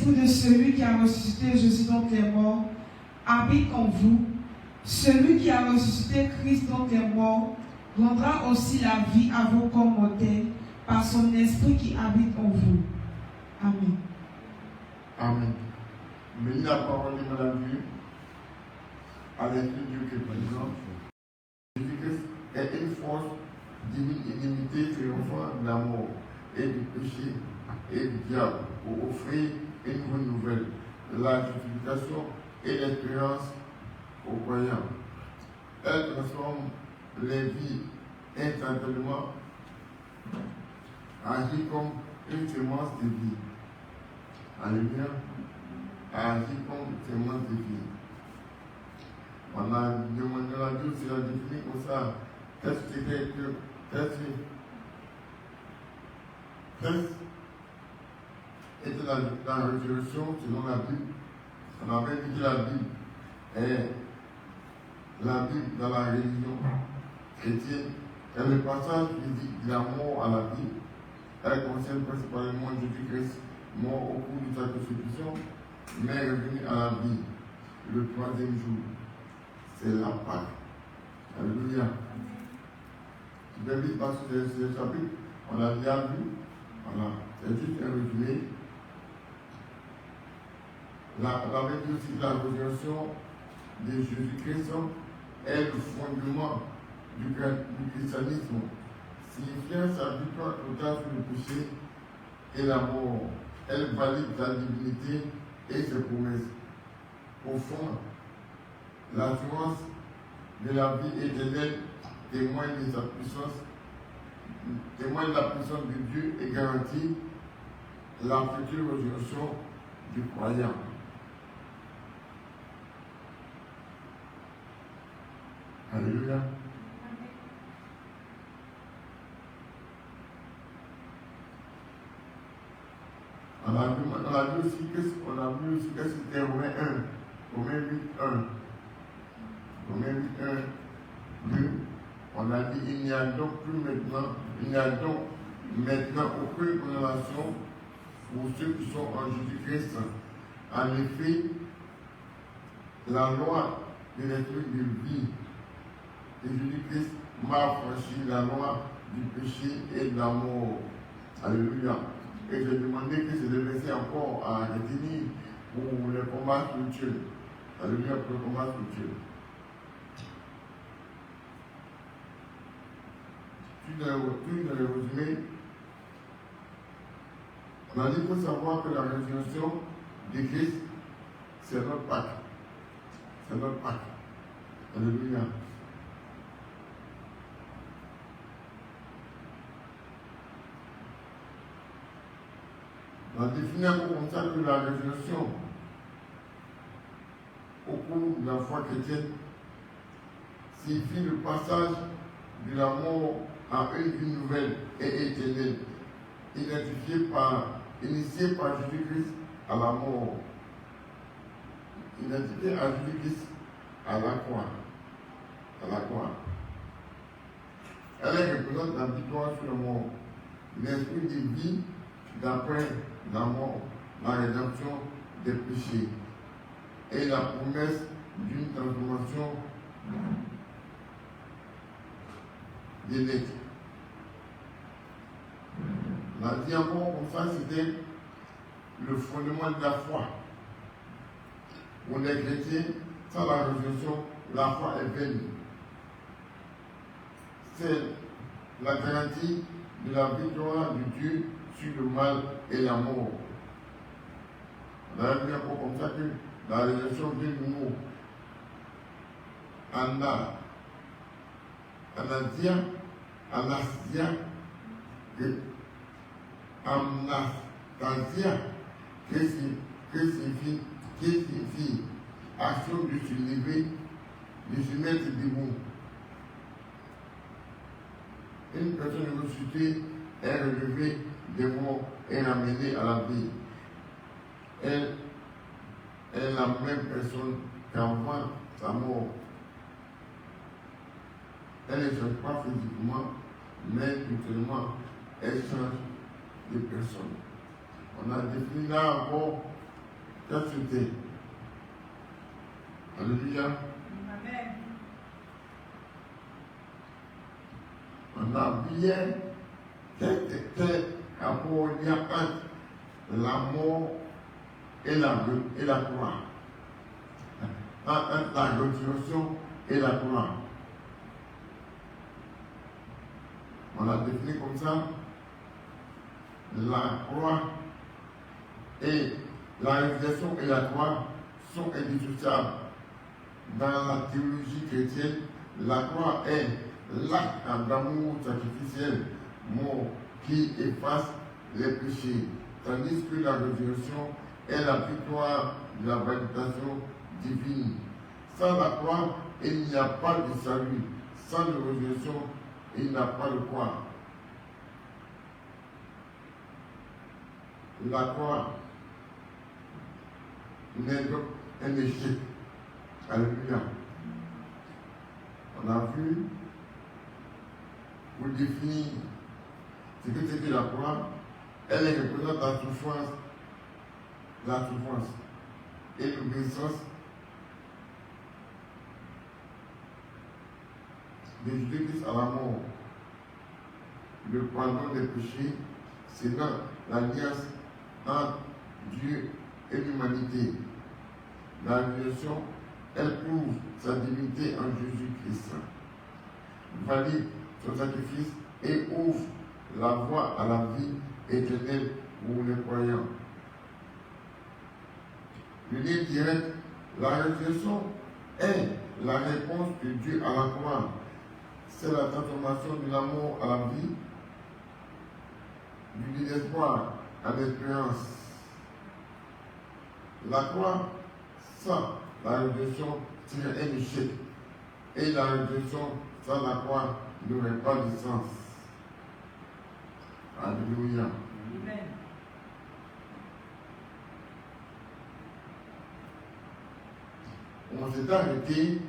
l'esprit de celui qui a ressuscité Jésus d'entre les morts habite en vous. Celui qui a ressuscité Christ d'entre les morts rendra aussi la vie à vos corps mortels par son esprit qui habite en vous. Amen. Amen. Bénis la parole de Madame Dieu, à l'Esprit Dieu qui est présent. Jésus-Christ est une force divine illimitée triomphant de la mort et du péché et du diable pour offrir une bonne nouvelle de la justification et l'espérance aux croyants. Elle transforme les vies instantanément, agit comme une semence de vie. Alléluia. Agit comme une semence de vie. On a demandé à Dieu si elle a défini comme ça. Qu'est-ce était la résurrection selon la Bible? On avait dit que la Bible est la Bible dans la religion chrétienne. Et le passage physique de la mort à la vie, elle concerne principalement Jésus-Christ, mort au cours de sa crucifixion, mais revenu à la vie le troisième jour. C'est la Pâque. Alléluia. Je vais vite passer sur ce chapitre. On a déjà vu. Voilà. C'est juste un résumé. On avait dit aussi que la résurrection de Jésus-Christ est le fondement du christianisme, signifiant sa victoire totale sur le péché et la mort. Elle valide sa divinité et ses promesses. Au fond, l'assurance de la vie éternelle témoigne de sa puissance, témoigne de la puissance de Dieu et garantit la future résurrection du croyant. Alléluia. On a vu aussi que c'était Romains 1, Romains 8, 1. Romains 8, 1, 2. On a dit il n'y a donc maintenant aucune condamnation pour ceux qui sont en Jésus-Christ. En effet, la loi de l'esprit de vie de Jésus-Christ m'a franchi la loi du péché et de la mort. Alléluia. Et j'ai demandé que ce verset encore à retenir pour le combat spirituel. Alléluia, pour le combat spirituel. Tout dans le résumé, on a dit qu'il faut savoir que la résurrection de Christ, c'est notre Pâque. C'est notre Pâque. Alléluia. On a défini un peu comme ça que la résurrection, au cours de la foi chrétienne, signifie le passage de la mort à une vie nouvelle et éternelle, initiée par Jésus-Christ à la mort, identifiée à Jésus-Christ à la croix. À la croix. Elle représente la victoire sur la mort, l'esprit de vie d'après la mort, la rédemption des péchés et la promesse d'une transformation des lettres. On a dit encore comme ça, c'était le fondement de la foi. Pour les chrétiens, sans la résurrection, la foi est vaine. C'est la garantie de la victoire de Dieu sur le mal et la mort. On a vu encore comme ça que la résurrection vient du mot Anastasia, qui signifie action de se lever, de se mettre debout. Une personne ressuscitée est relevée des morts et ramenée à la vie. Elle est la même personne qu'avant sa mort. Elle ne change pas physiquement, mais culturellement, elle change de personne. On a défini là encore Qu'est-ce que c'était? Alléluia. Amen. On a bien quel était rapport il y a entre la mort et la croix. Entre la résurrection et la croix. On a défini comme ça. La croix et la résurrection et la croix sont indissociables. Dans la théologie chrétienne, la croix est l'acte d'amour sacrificiel, mort, qui efface les péchés, tandis que la résurrection est la victoire de la validation divine. Sans la croix, il n'y a pas de salut. Sans la résurrection, il n'y a pas de croix. La croix n'est donc un échec. Alléluia. On a vu, pour définir ce que c'était la croix, elle représente la souffrance et l'obéissance de Jésus-Christ à la mort. Le pardon des péchés, c'est dans l'alliance entre Dieu et l'humanité. La résurrection, elle prouve sa divinité en Jésus-Christ, valide son sacrifice et ouvre la voie à la vie éternelle pour les croyants. Le lien direct, la résurrection est la réponse de Dieu à la croix. C'est la transformation de l'amour à la vie, du désespoir à l'espérance. La croix, sans la résurrection, serait un échec. Et la résurrection sans la croix n'aurait pas de sens. Alléluia. Amen. On s'est arrêté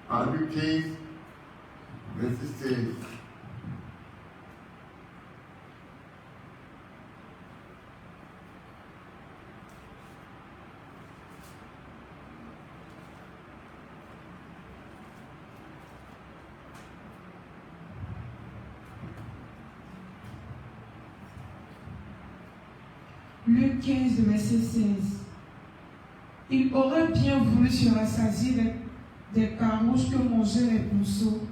à Luc 15, verset 16. Luc 15, verset 16. Il aurait bien voulu se rassasier des carouges que mangeaient les pourceaux,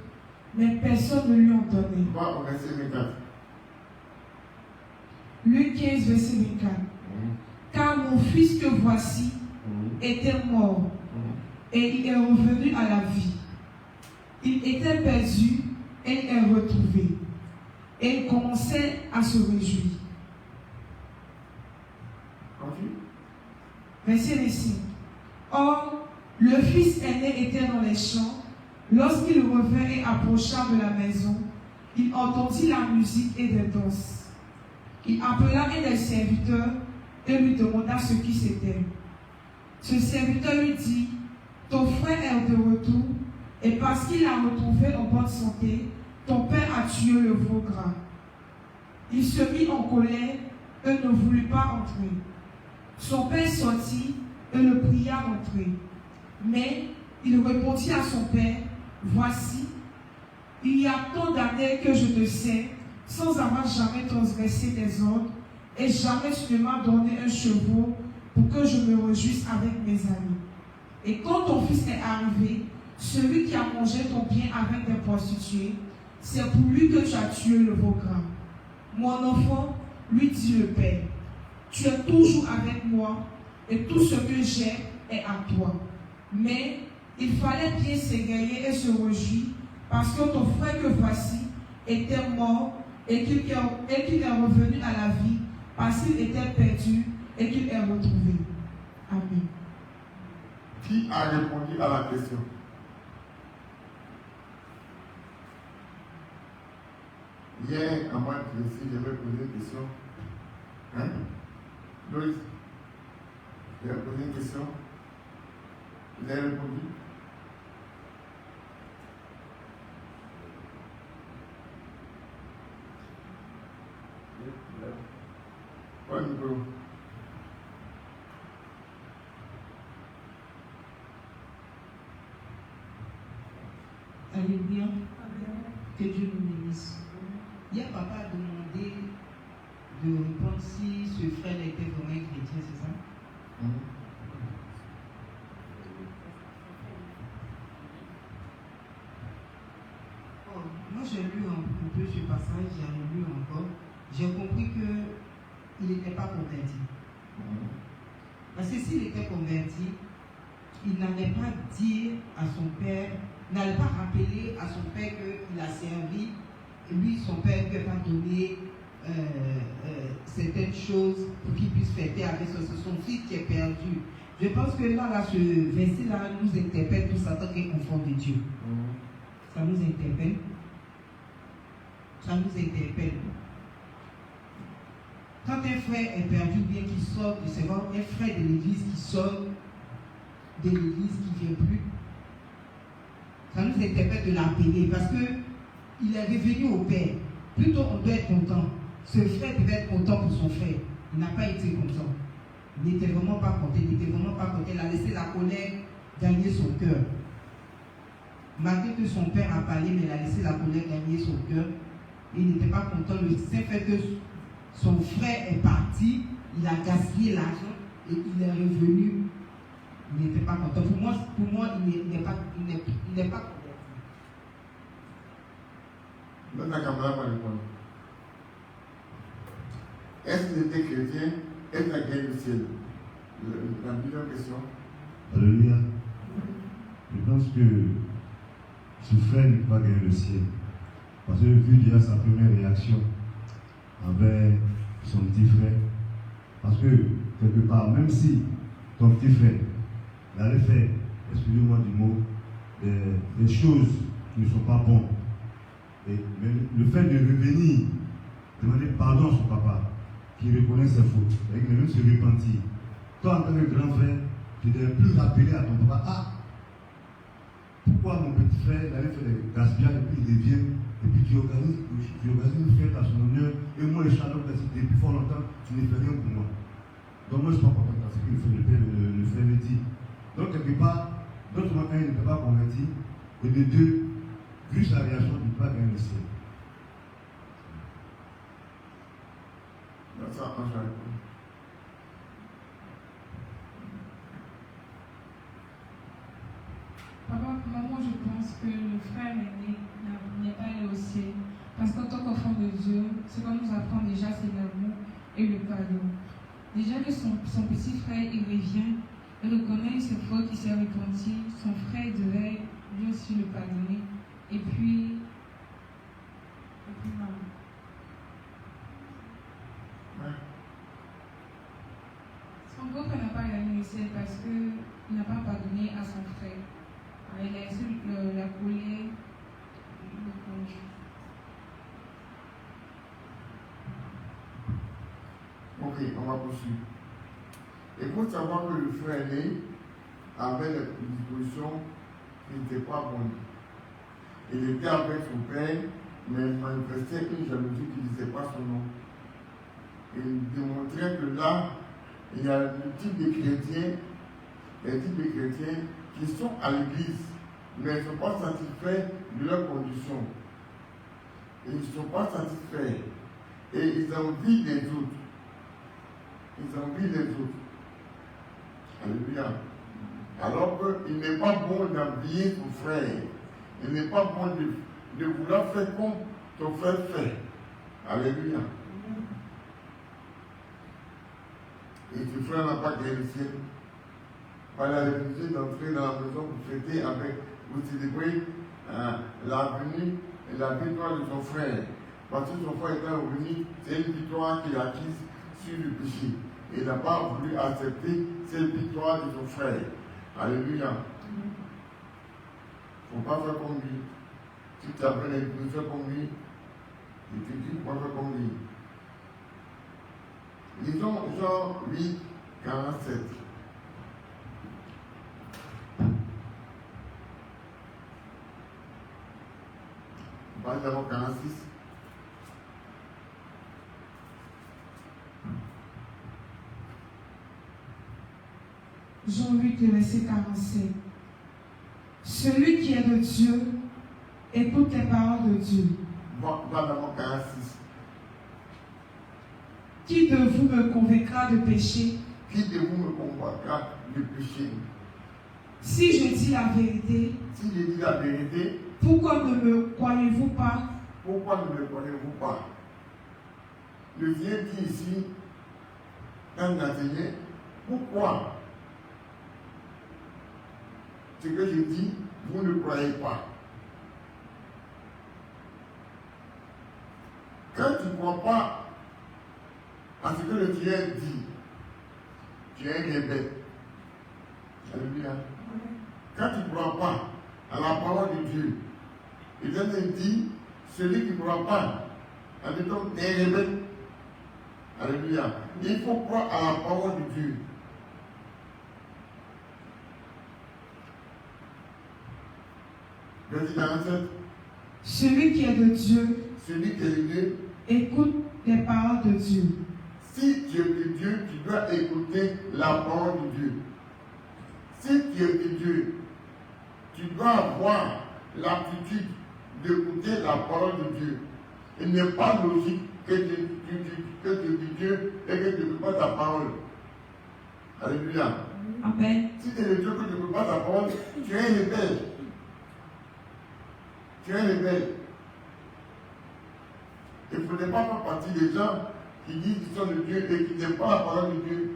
mais personne ne lui en donnait. Au verset 24. Luc 15, verset 24. Car mon fils que voici était mort, et il est revenu à la vie. Il était perdu, et il est retrouvé. Et il commençait à se réjouir. Verset 25. Or, le fils aîné était dans les champs. Lorsqu'il revint et approcha de la maison, il entendit la musique et des danses. Il appela un des serviteurs et lui demanda ce qui c'était. Ce serviteur lui dit, ton frère est de retour, et parce qu'il l'a retrouvé en bonne santé, ton père a tué le veau gras. Il se mit en colère et ne voulut pas entrer. Son père sortit et le pria d'entrer. Mais il répondit à son père, voici, il y a tant d'années que je te sais, sans avoir jamais transgressé tes ordres, et jamais tu ne m'as donné un chevreau pour que je me réjouisse avec mes amis. Et quand ton fils est arrivé, celui qui a mangé ton bien avec des prostituées, c'est pour lui que tu as tué le veau gras. Mon enfant, lui dit le père, tu es toujours avec moi et tout ce que j'ai est à toi. Mais il fallait bien s'égayer et se réjouir parce que ton frère que voici était mort et qu'il est revenu à la vie parce qu'il était perdu et qu'il est retrouvé. Amen. Qui a répondu à la question? Hier, à moi, j'avais posé une question. Hein? Loïs, j'avais posé une question. Vous avez répondu? Pas de micro. Alléluia. Que Dieu nous bénisse. Hier, papa a demandé de répondre si ce frère était vraiment chrétien, c'est ça? Oh, moi, j'ai lu un peu ce passage, j'ai lu encore. J'ai compris qu'il n'était pas converti. Parce que s'il était converti, il n'allait pas dire à son père, n'allait pas rappeler à son père qu'il a servi, et lui, son père ne lui a pas donné certaines choses pour qu'il puisse fêter avec son fils qui est perdu. Je pense que là ce verset-là nous interpelle tous en tant qu'enfants de Dieu. Ça nous interpelle. Ça nous interpelle. Quand un frère est perdu, bien qu'il sorte de ses rangs, un frère de l'église qui sort de l'église qui ne vient plus, ça nous interpelle de l'appeler parce qu'il est revenu au Père. Plutôt on doit être content. Ce frère devait être content pour son frère. Il n'a pas été content. Il n'était vraiment pas content. Il n'était vraiment pas content. Il a laissé la colère gagner son cœur. Malgré que son père a parlé, mais il a laissé la colère gagner son cœur. Et il n'était pas content. Le simple fait que son frère est parti, il a gaspillé l'argent et il est revenu. Il n'était pas content. Pour moi, il n'est pas content. Notre camarade va répondre. Est-ce qu'il était chrétien? Est-ce qu'il a gagné le ciel? La deuxième question. Alléluia. Je pense que ce frère ne peut pas gagner le ciel. Parce que vu déjà sa première réaction envers son petit frère, parce que quelque part, même si ton petit frère allait faire, excusez-moi du mot, des choses qui ne sont pas bonnes, mais le fait de revenir, demander pardon à son papa, qui reconnaît ses fautes, et qui même se repentir, toi en tant que grand frère, tu devais plus rappeler à ton papa, pourquoi mon petit frère allait faire des gaspillages et puis il revient, et puis tu organises une fête à son honneur, et moi le château depuis fort longtemps, tu ne fais rien pour moi. Donc moi je ne suis pas content parce que le frère me dit. Donc quelque part, d'autres quand il n'était pas converti, et de deux, vu sa réaction, il ne peut pas gagner le ciel. Ça, on va répondre. Papa, maman, je pense que le frère aîné n'est pas allé au ciel. Parce qu'en tant qu'enfant de Dieu, ce qu'on nous apprend déjà, c'est l'amour et le pardon. Déjà que son petit frère, il revient, il reconnaît ses fautes, il s'est repenti, son frère devait lui aussi le pardonner. Et puis maman. Ouais. Son beau-frère n'a pas gagné le ciel parce qu'il n'a pas pardonné à son frère. Il a laissé la colère. Ok, on va poursuivre. Il faut savoir que le frère aîné avait des dispositions qui n'étaient pas bonnes. Il était avec son père, mais il manifestait une jalousie qui ne disait pas son nom. Il démontrait que là, il y a le type de chrétiens, les types de chrétiens qui sont à l'église, mais ils ne sont pas satisfaits de leurs conditions. Ils ne sont pas satisfaits. Et ils envient les autres. Ils envient les autres. Alléluia. Alors qu'il n'est pas bon d'habiller ton frère. Il n'est pas bon de vouloir faire comme ton frère fait. Alléluia. Et ce frère n'a pas gagné le ciel. Par la réfugié d'entrer dans la maison pour fêter avec, vous célébrer la venue et la victoire de son frère. Parce que son frère était revenu, c'est une victoire qu'il a acquise sur le péché. Il n'a pas voulu accepter cette victoire de son frère. Alléluia. Il ne faut pas faire comme lui. Si tu as fait l'impression comme lui, il te dit, il ne faut pas faire comme lui. Lisons Jean 8, 47. On va d'abord 46. Jean 8, verset 47. Celui qui est de Dieu Écoute les paroles de Dieu. Va dans mon 46. Qui de vous me convaincra de péché? Qui de vous me convaincra de péché? Si je dis la vérité, Si je dis la vérité, pourquoi ne me croyez-vous pas? pourquoi ne me connaissez-vous pas? Le Seigneur dit ici, dans Nathanaël, pourquoi ce que je dis, vous ne croyez pas? Quand tu ne crois pas à ce que le Seigneur dit, tu es un rebelle. Alléluia. Quand tu ne crois pas à la parole de Dieu, il dit, celui qui ne croit pas, en étant un rebelle. Alléluia. Il faut croire à la parole de Dieu. Verset 47. Celui qui est de Dieu, Celui qui est de Dieu, écoute les paroles de Dieu. si tu es de Dieu, tu dois écouter la parole de Dieu. Si tu es de Dieu, tu dois avoir l'aptitude d'écouter la parole de Dieu. Il n'est pas logique que tu dis Dieu et que tu ne pas ta parole. Alléluia. Amen. Si tu es de Dieu que tu ne peux pas ta parole, tu es un rebelle. Tu es un rebelle. Il ne faudrait pas faire partie des gens qui disent qu'ils sont de Dieu et qui n'aiment pas la parole de Dieu.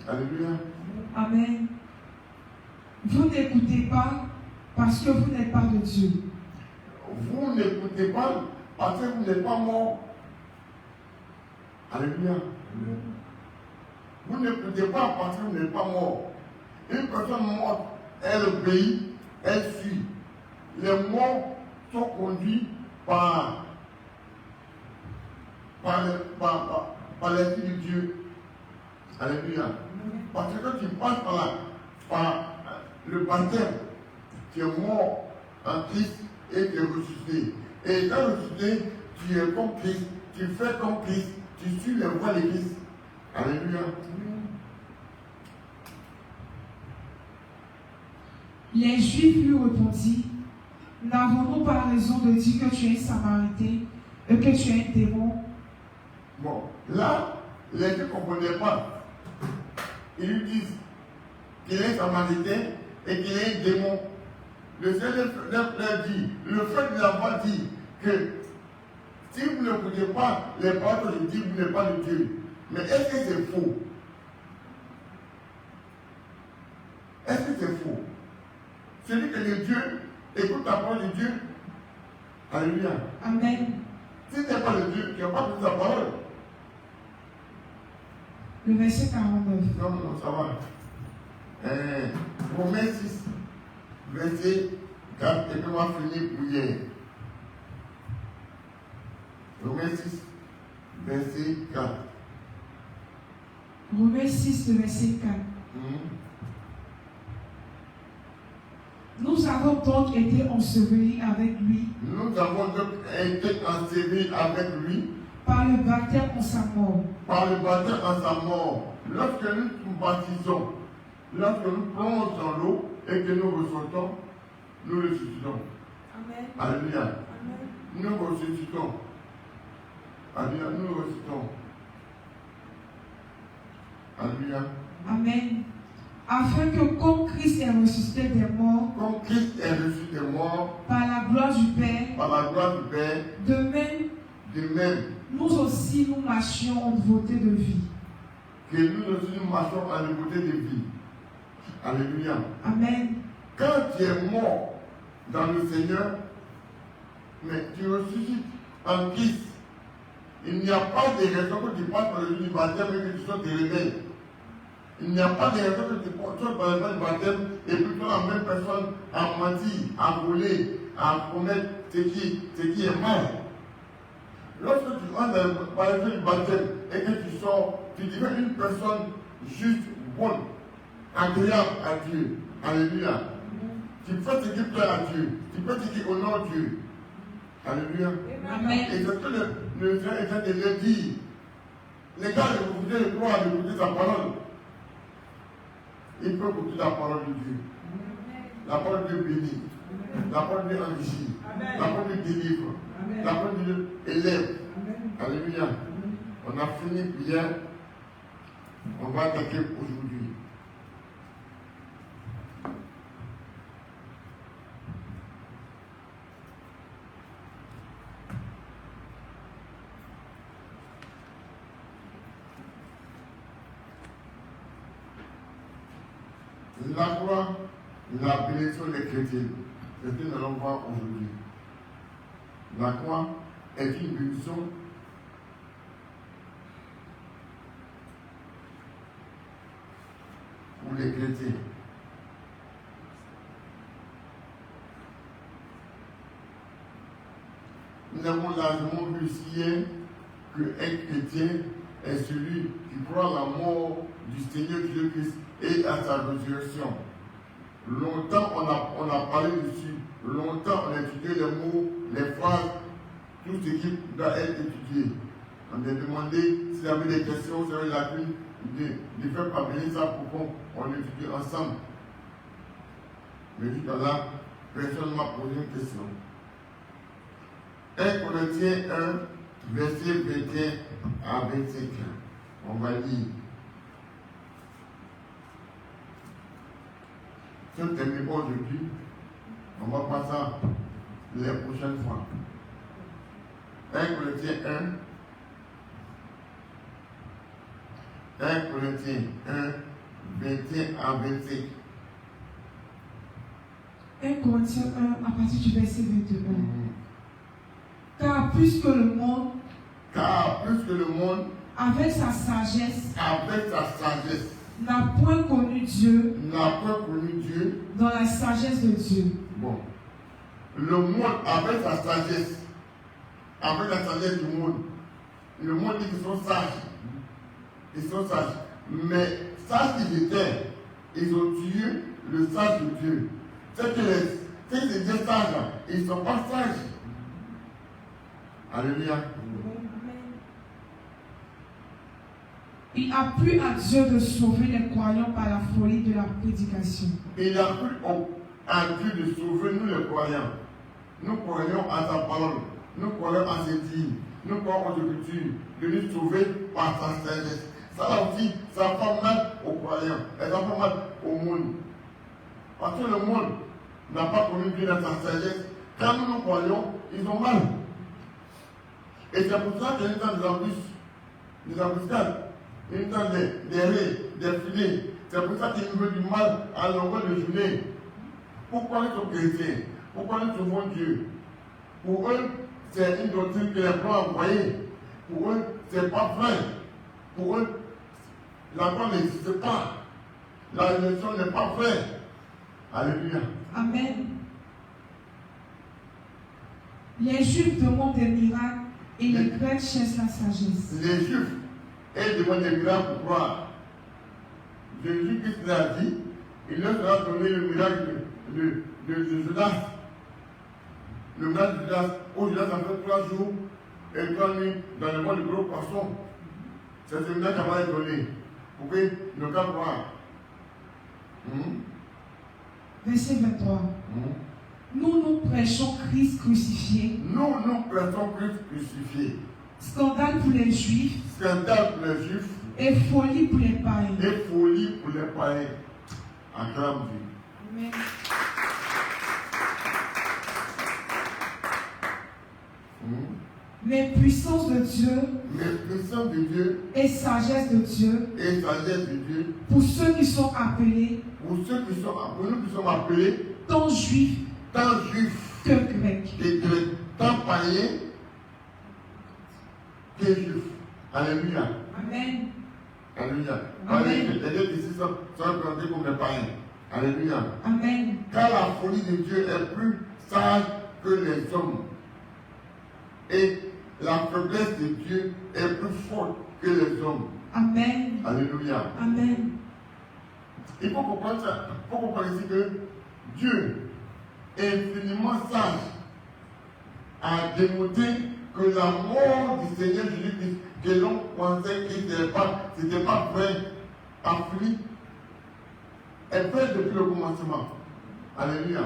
Alléluia. Amen. Vous n'écoutez pas parce que vous n'êtes pas de Dieu. Vous n'écoutez pas parce que vous n'êtes pas mort. Alléluia. Vous n'écoutez pas parce que vous n'êtes pas mort. Une personne morte, elle obéit, elle suit. Les morts sont conduits par l'Esprit de Dieu. Alléluia. Parce que tu passes par le baptême, tu es mort en Christ et tu es ressuscité. Et étant ressuscité, tu es comme Christ, tu fais comme Christ, tu suis les voies de Christ. Alléluia. Les Juifs lui répondirent, n'avons-nous pas raison de dire que tu es un Samaritain et que tu es un démon? Bon, là, les gens ne comprenaient pas. Ils lui disent qu'il est samaritain et qu'il est un démon. Le Seigneur leur dit, le fait de l'avoir dit que si vous n'écoutez pas les paroles que je dis, vous n'êtes pas de Dieu. Mais est-ce que c'est faux? Est-ce que c'est faux? Celui qui est de Dieu, écoute la parole de Dieu. Alléluia. Amen. Si tu n'es pas de Dieu, tu n'as pas écouté sa parole. Le verset 49. Non, ça va. Romains 6, verset 4, et puis on va finir pour hier. Romains 6, verset 4. Romains 6, le verset 4. Nous avons donc été ensevelis avec lui. Nous avons donc été ensevelis avec lui Par le baptême en sa mort. par le baptême en sa mort. Lorsque nous nous baptisons, lorsque nous plongeons dans l'eau et que nous ressortons, nous ressuscitons. Amen. Alléluia. Amen. Nous ressuscitons. Alléluia. Nous ressuscitons. Alléluia. Amen. Afin que comme Christ est ressuscité des morts, Comme Christ est ressuscité des morts, par la gloire du Père, par la gloire du Père, de même, de même nous aussi nous marchions en nouveauté de vie. que nous aussi nous marchons en nouveauté de vie. Alléluia. Amen. Quand tu es mort dans le Seigneur, mais tu ressuscites en Christ, il n'y a pas de raison que tu passes par le jour du baptême et que tu sois des rebelles. Il n'y a pas de raison que tu sois par le jour du baptême et que tu sois la même personne à mentir, à voler, à promettre ce qui est mal. Lorsque tu entres par le jour du baptême et que tu sors, tu deviens une personne juste, bonne, agréable à Dieu. Alléluia. Tu fais ce qui plaît à Dieu. Tu fais ce qui honore Dieu. Alléluia. Amen. Et c'est ce que le Seigneur est en train de leur dire. Les gars, vous pouvez le croire d'écouter sa parole. Il peut écouter la parole de Dieu. La parole de Dieu bénit. La parole de Dieu enrichit. La parole de Dieu délivre. La parole de Dieu élève. Alléluia. On a fini hier. On va attaquer aujourd'hui. La croix, la bénédiction des chrétiens. C'est ce que nous allons voir aujourd'hui. La croix est une bénédiction pour les chrétiens. Nous avons largement vu ici qu'un chrétien est celui qui croit à la mort du Seigneur Jésus-Christ et à sa résurrection. Longtemps on a parlé dessus, longtemps on a étudié les mots, les phrases, tout ce qui doit être étudié. On a demandé s'il y avait des questions, s'il y avait la lacunes, de faire parvenir ça pour qu'on étudie ensemble. Mais jusqu'à là, personne ne m'a posé une question. 1 Corinthiens 1, verset 21 à 25. On va lire. Si on ne termine pas aujourd'hui, on va passer les prochaines fois. 1 Corinthiens 1 Corinthiens 1, 21 à 25. 1 Corinthiens 1, à partir du verset 21. Car plus que le monde, avec sa sagesse, n'a point connu Dieu, dans la sagesse de Dieu. Bon. Le monde, avec sa sagesse, avec la sagesse du monde, le monde dit qu'ils sont sages. Ils sont sages. Mais sages qu'ils étaient, ils ont tué le sage de Dieu. C'est que ces étaient sages, ils ne sont pas sages. Alléluia. Il a plu à Dieu de sauver les croyants par la folie de la prédication. Il a plu à Dieu de sauver nous les croyants. Nous croyons à sa parole. Nous croyons à ses dires. Nous croyons aux Écritures. De nous sauver par sa sagesse. Ça aussi, ça fait mal aux croyants. Et ça fait mal au monde. Parce que le monde n'a pas connu Dieu dans sa sagesse. Quand nous croyons, ils ont mal. Et c'est pour ça qu'il y a une temps des embuscades, une temps des raies, des filets. C'est pour ça qu'ils nous veulent du mal à longueur de journée. Pourquoi ils sont chrétiens? Pourquoi ils sauvons Dieu? Pour eux, c'est une doctrine que les blancs ont envoyée. Pour eux, c'est pas vrai. Pour eux, la croix n'existe pas. La résurrection n'est pas vraie. Alléluia. Amen. Les Juifs demandent des miracles et les Grecs cherchent la sagesse. Les Juifs, ils demandent des miracles pour croire. Jésus-Christ l'a dit, il leur a donné le miracle de Judas. Le miracle de Judas, où Judas a fait 3 jours et 3 nuits dans le monde du gros poisson. C'est ce miracle qu'on va donné. Pour que nous puissions croire. Verset 23. Nous prêchons Christ crucifié. Nous prêchons Christ crucifié. Scandale pour les Juifs. Scandale pour les Juifs. Et folie pour les païens. Et folie pour les païens. Acclame Dieu. Amen. Mais puissance de Dieu. Et sagesse de Dieu. Pour ceux qui sont appelés. Pour nous qui sommes appelés. Tant juifs. Que grecs. Tant païens que juifs. Alléluia. Amen. Alléluia. Amen. Les deux ici sont représentés comme des païens. Alléluia. Amen. Car la folie de Dieu est plus sage que les hommes. Et la faiblesse de Dieu est plus forte que les hommes. Amen. Alléluia. Amen. Il faut comprendre ça. Il faut comprendre ici que Dieu, infiniment sage, a démontré que la mort du Seigneur Jésus-Christ, que l'on pensait que ce n'était pas vrai, a fui, est vraie depuis le commencement. Alléluia.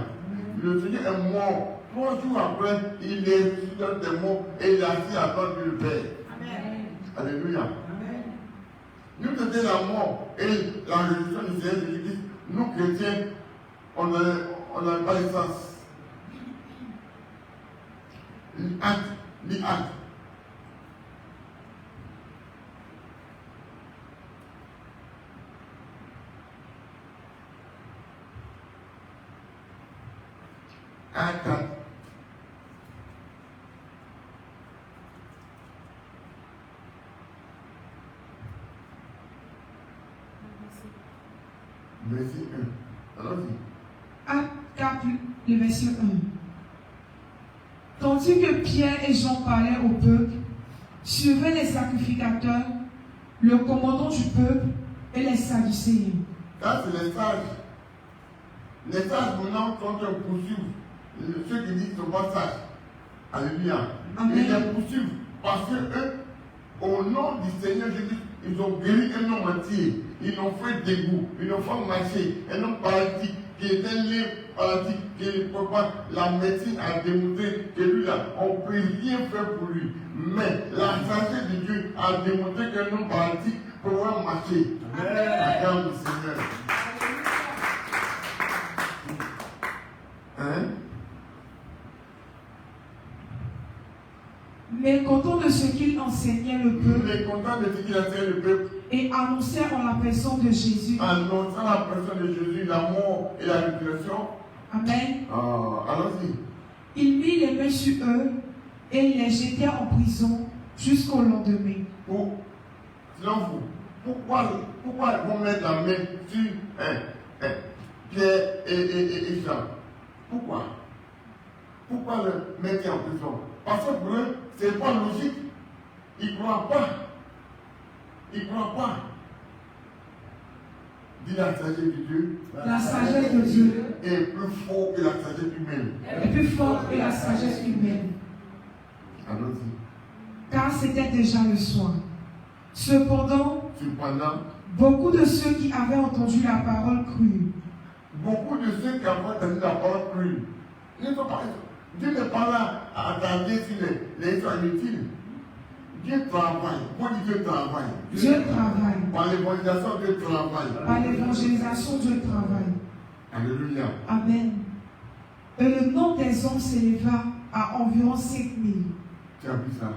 le Seigneur est mort. 3 jours après, il est ressuscité des morts et il est assis à droite du Père. Amen. Alléluia. Amen. Nous c'était la mort et la résurrection du Seigneur Jésus-Christ. Nous chrétiens, on n'a pas de sens. L'acte. Acte. Verset 1. Allons-y. Acte 4, le verset 1. Tandis que Pierre et Jean parlaient au peuple, suivaient les sacrificateurs, le commandant du peuple et les Sadducéens. Ça, c'est les sages. Les sages maintenant sont en poursuivre. Ceux qui disent qu'ils ne sont pas sages. Alléluia. Amen. Ils les poursuivent parce que eux, au nom du Seigneur Jésus, ils ont guéri un homme entier. Ils ont fait dégoût. Ils ont fait marcher. Un homme paralytique qui était libre, paralytique, qui ne peut pas. La médecine a démontré que lui, là, on ne peut rien faire pour lui. Mais la sagesse de Dieu a démontré qu'un homme paralytique peut marcher. La grâce du Seigneur. Hein? Mais content de ce qu'il enseignait le peuple Il est content de ce qu'il enseigne le peuple, et annonçait en la personne de Jésus. annonçant la personne de Jésus, la mort et la résurrection. Amen. Allons-y. Il mit les mains sur eux et il les jetait en prison jusqu'au lendemain. Selon vous, pourquoi ils vont mettre la main sur Pierre et Jean? Pourquoi le mettre en prison? Parce que pour eux, ce n'est pas logique. Ils ne croient pas. Dis la sagesse de Dieu. La sagesse de Dieu Est plus fort que la sagesse humaine. est plus forte que la sagesse humaine, Allons-y. car c'était déjà le soir. Cependant, beaucoup de ceux qui avaient entendu la parole crurent. Beaucoup de ceux qui avaient entendu la parole crurent. Dieu n'est pas là à attendre sur les histoires inutiles. Dieu travaille. Pour Dieu travaille. Dieu travaille. Par l'évangélisation, Dieu travaille. Par l'évangélisation, Dieu travaille. Alléluia. Amen. Et le nombre des hommes s'éleva à environ 5000. Tu as vu ça?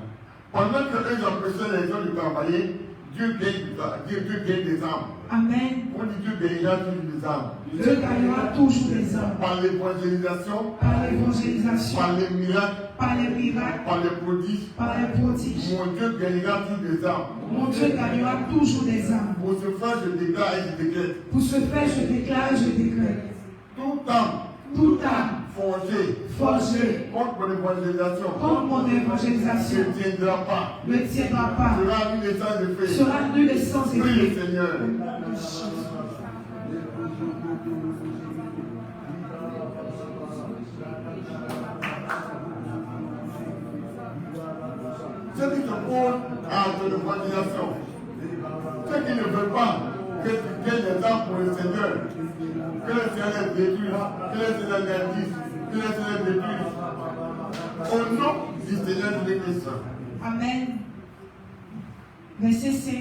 Pendant que eux empêchaient les gens de travailler, Dieu gagne des âmes. Amen. On dit Dieu gagnera toujours des âmes. Dieu gagnera toujours des âmes. Par l'évangélisation, Par l'évangélisation, par les miracles, par les miracles, par les prodiges, par les prodiges. mon Dieu gagnera toujours des âmes. Mon Dieu gagnera toujours des âmes. Pour ce faire, je déclare et je décrète. Pour ce faire, je déclare et je décrète. Toute âme forgée contre mon évangélisation contre mon évangélisation ne tiendra pas. ne tiendra pas. Sera nul et sans effet. Sera nul et sans Prie le effet. Seigneur. Ceux qui s'opposent à ton évangélisation, ceux qui ne veulent pas que tu gagnes des âmes pour le Seigneur, que le Seigneur les détruise, que le Seigneur les dise, que le Seigneur les détruise. Au nom du Seigneur Jésus-Christ. Amen. Verset 5.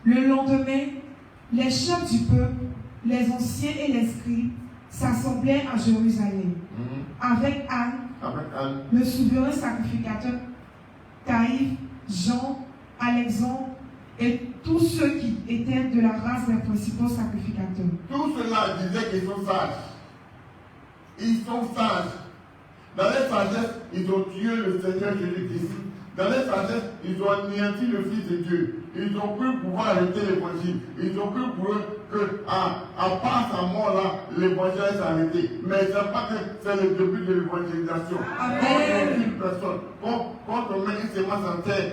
Le lendemain, les chefs du peuple, les anciens et les scribes s'assemblèrent à Jérusalem avec Anne, le souverain sacrificateur, Caïphe, Jean, Alexandre et tous ceux qui étaient de la race des principaux sacrificateurs. Tout cela disait qu'ils sont sages. Ils sont sages. Dans leur sagesse, ils ont tué le Seigneur Jésus-Christ. Dans leur sagesse, ils ont anéanti le Fils de Dieu. Ils ont cru pouvoir arrêter l'évangile. Ils ont cru pour eux qu'à part sa mort-là, l'évangile s'est arrêté. Mais ils ne savent pas que c'est le début de l'évangélisation. Amen. Une personne, quand on met une semence en terre,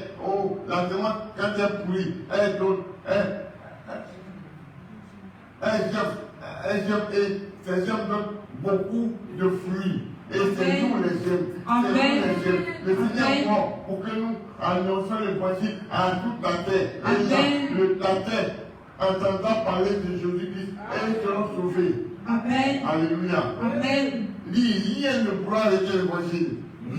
la semence, quand elle est pourrie, elle donne, elle jette et ces gemmes donnent beaucoup de fruits. Et c'est nous les gemmes. Amen. C'est nous les gemmes. Le Seigneur Amen. mort pour que nous annoncions l'évangile à toute la terre. Et Amen. la terre entendra parler de Jésus-Christ et ils seront sauvés. Amen. Alléluia. Amen. Dit, rien ne pourra arrêter l'évangile.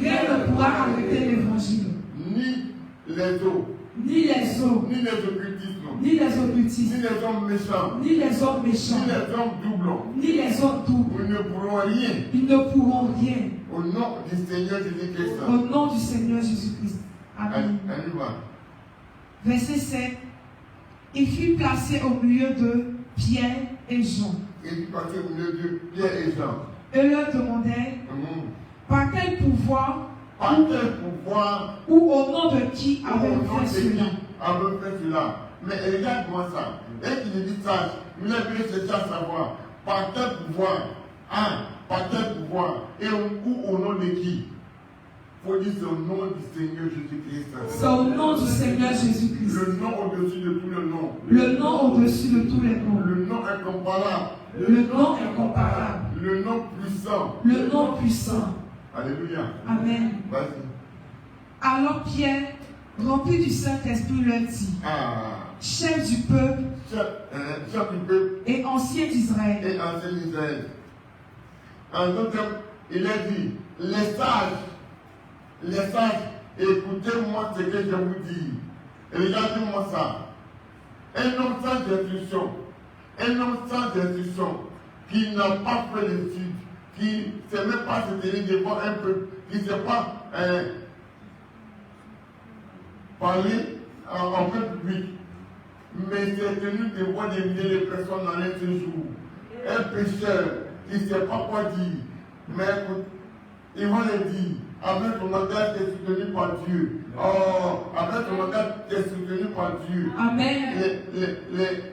Rien ne pourra arrêter l'évangile. Ni les eaux, Ni les eaux, ni les occultismes, ni les ni occultistes, les hommes méchants, ni les hommes méchants, ni les hommes doublons. ni les hommes doubles. Ils ne pourront rien Ils ne pourront rien au nom du Seigneur Jésus-Christ. au nom du Seigneur Jésus-Christ. Amen. On y va. Verset 7. Il fut placé au milieu de Pierre et Jean. Et il passait au milieu de Pierre et Jean. Eux leur demandaient par quel pouvoir Par quel pouvoir ou au nom de qui au avait nom fait de qui cela. avait fait cela. Mais regarde-moi ça. Et qu'il dit sage, il a voulu chercher à savoir par quel pouvoir, par quel pouvoir, et ou au nom de qui. Il faut dire c'est au nom du Seigneur Jésus-Christ. C'est au nom du Seigneur Jésus-Christ. Le nom au-dessus de tout le nom. Le nom au-dessus de tous les noms. Le nom incomparable. Le nom incomparable. Le nom puissant. Le nom puissant. Alléluia. Amen. Vas-y. Alors Pierre, rempli du Saint-Esprit, leur dit, chef du peuple Chef du peuple et ancien d'Israël, et ancien d'Israël. En d'autres termes, il a dit, les sages, écoutez-moi ce que je vous dis. Regardez-moi ça. Un homme sans instruction, qui n'a pas fait l'étude, qui ne sait même pas se tenir devant un peuple, qui ne sait pas parler en public, mais c'est tenu devant des milliers de personnes dans un seul jour. Un pécheur qui ne sait pas quoi dire, mais écoute, ils vont le dire. Avec ton langage, tu es soutenu par Dieu. Oh, avec ton langage, tu es soutenu par Dieu. Amen.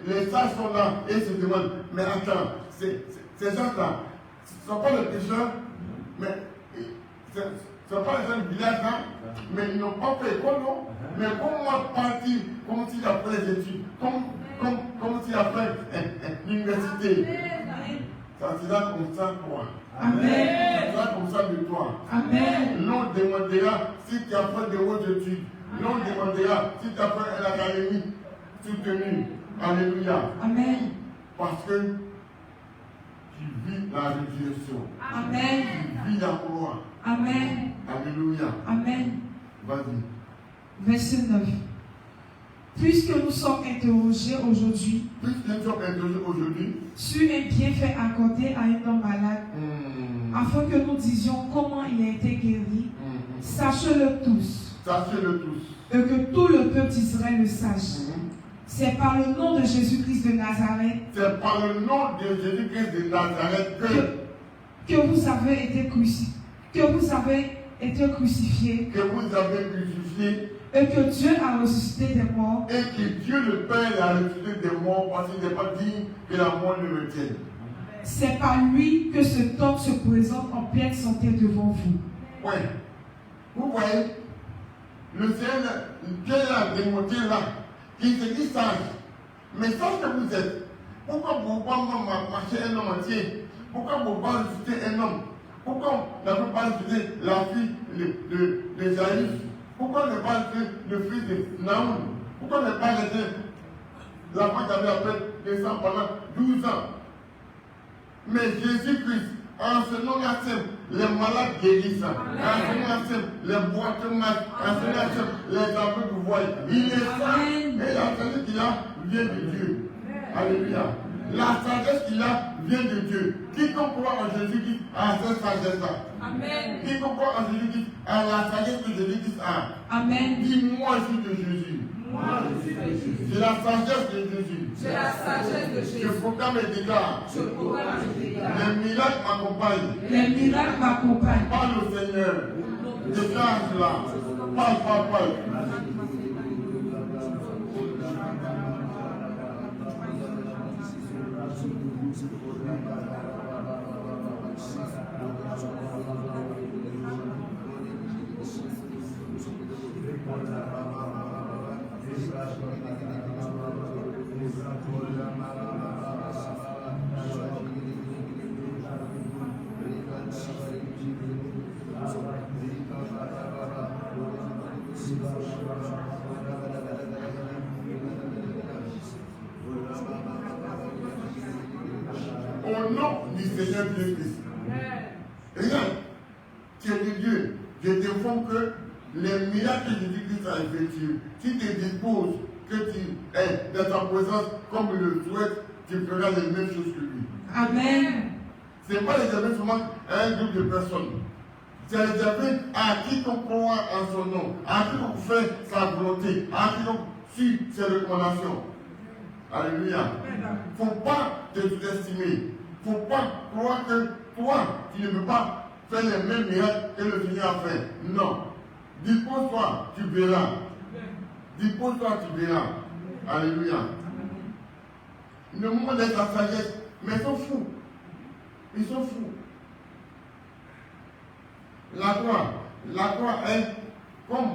Les sages sont là et se demandent, mais attends, ces gens-là, ce ne sont pas les pécheurs, mais ce ne sont pas les gens du village, hein, mais ils n'ont pas fait école, non? Mais comment partir, comme s'il a fait les études, comme s'il a fait l'université. Ça sera comme ça, toi. Amen. Ça sera comme ça de toi. Amen. L'on demandera si tu as fait de hautes études. L'on demandera si tu as fait l'académie soutenue. Alléluia. Amen. Parce que tu vis la résurrection. Amen. Tu vis la gloire. Amen. Alléluia. Amen. Vas-y. Verset 9. Puisque nous sommes interrogés aujourd'hui sur un bienfait accordé à un homme malade, afin que nous disions comment il a été guéri, sachez-le tous. Sachez-le tous. Et que tout le peuple d'Israël le sache. C'est par le nom de Jésus-Christ de Nazareth. C'est par le nom de Jésus-Christ de Nazareth que vous avez été crucifié. Que vous avez crucifié. Et que Dieu a ressuscité des morts. Et que Dieu le Père a ressuscité des morts parce qu'il n'est pas digne que la mort ne le tienne. C'est par lui que cet homme se présente en pleine santé devant vous. Oui. Vous voyez, le Seigneur, Dieu l'a démontré là, qu'il se dit sage. Mais sage que vous êtes, pourquoi vous ne pouvez pas marcher un homme entier? Pourquoi vous ne pouvez pas ressusciter un homme? Pourquoi on ne peut pas ressusciter la fille de Jaïs? Pourquoi ne pas le fils de Naoum? Pourquoi ne pas laisser la femme qui avait appelé les ans pendant 12 ans? Mais Jésus-Christ, en ce nom-là simple, les malades guérissent. En ce nom-là simple, les boiteux marchent. En ce nom-là simple, les aveugles voient. Il est saint. Et la sagesse qu'il a vient de Dieu. Alléluia. La sagesse qu'il a vient de Dieu. Quiconque croit en Jésus-Christ a cette sagesse-là. Amen. Quiconque croit en Jésus-Christ a la sagesse que Jésus-Christ a. Amen. Dis-moi, je suis de Jésus. Moi, je suis de Jésus. C'est la sagesse de Jésus. C'est la sagesse de Jésus. Je proclame et déclare. Je proclame et déclare. Les miracles m'accompagnent. Les miracles m'accompagnent. Parle au Seigneur. Déclare cela. Parle. Au nom du Seigneur Jésus-Christ. tu es de Dieu. Je t'informe que les miracles que Jésus-Christ a effectués, si tu disposes que tu es dans ta présence comme il le souhaite, tu feras les mêmes choses que lui. Amen. Ce n'est pas réservé seulement à un groupe de personnes. C'est réservé à quiconque croit en son nom, à quiconque fait sa volonté, à quiconque suit ses recommandations. Alléluia. Il ne faut pas te sous-estimer. Il ne faut pas croire que toi, tu ne peux pas faire les mêmes miracles que le Seigneur a fait. Non. Dispose-toi, tu verras. Dispose-toi, tu verras. Alléluia. Le monde est la sagesse, mais ils sont fous. Ils sont fous. La croix est comme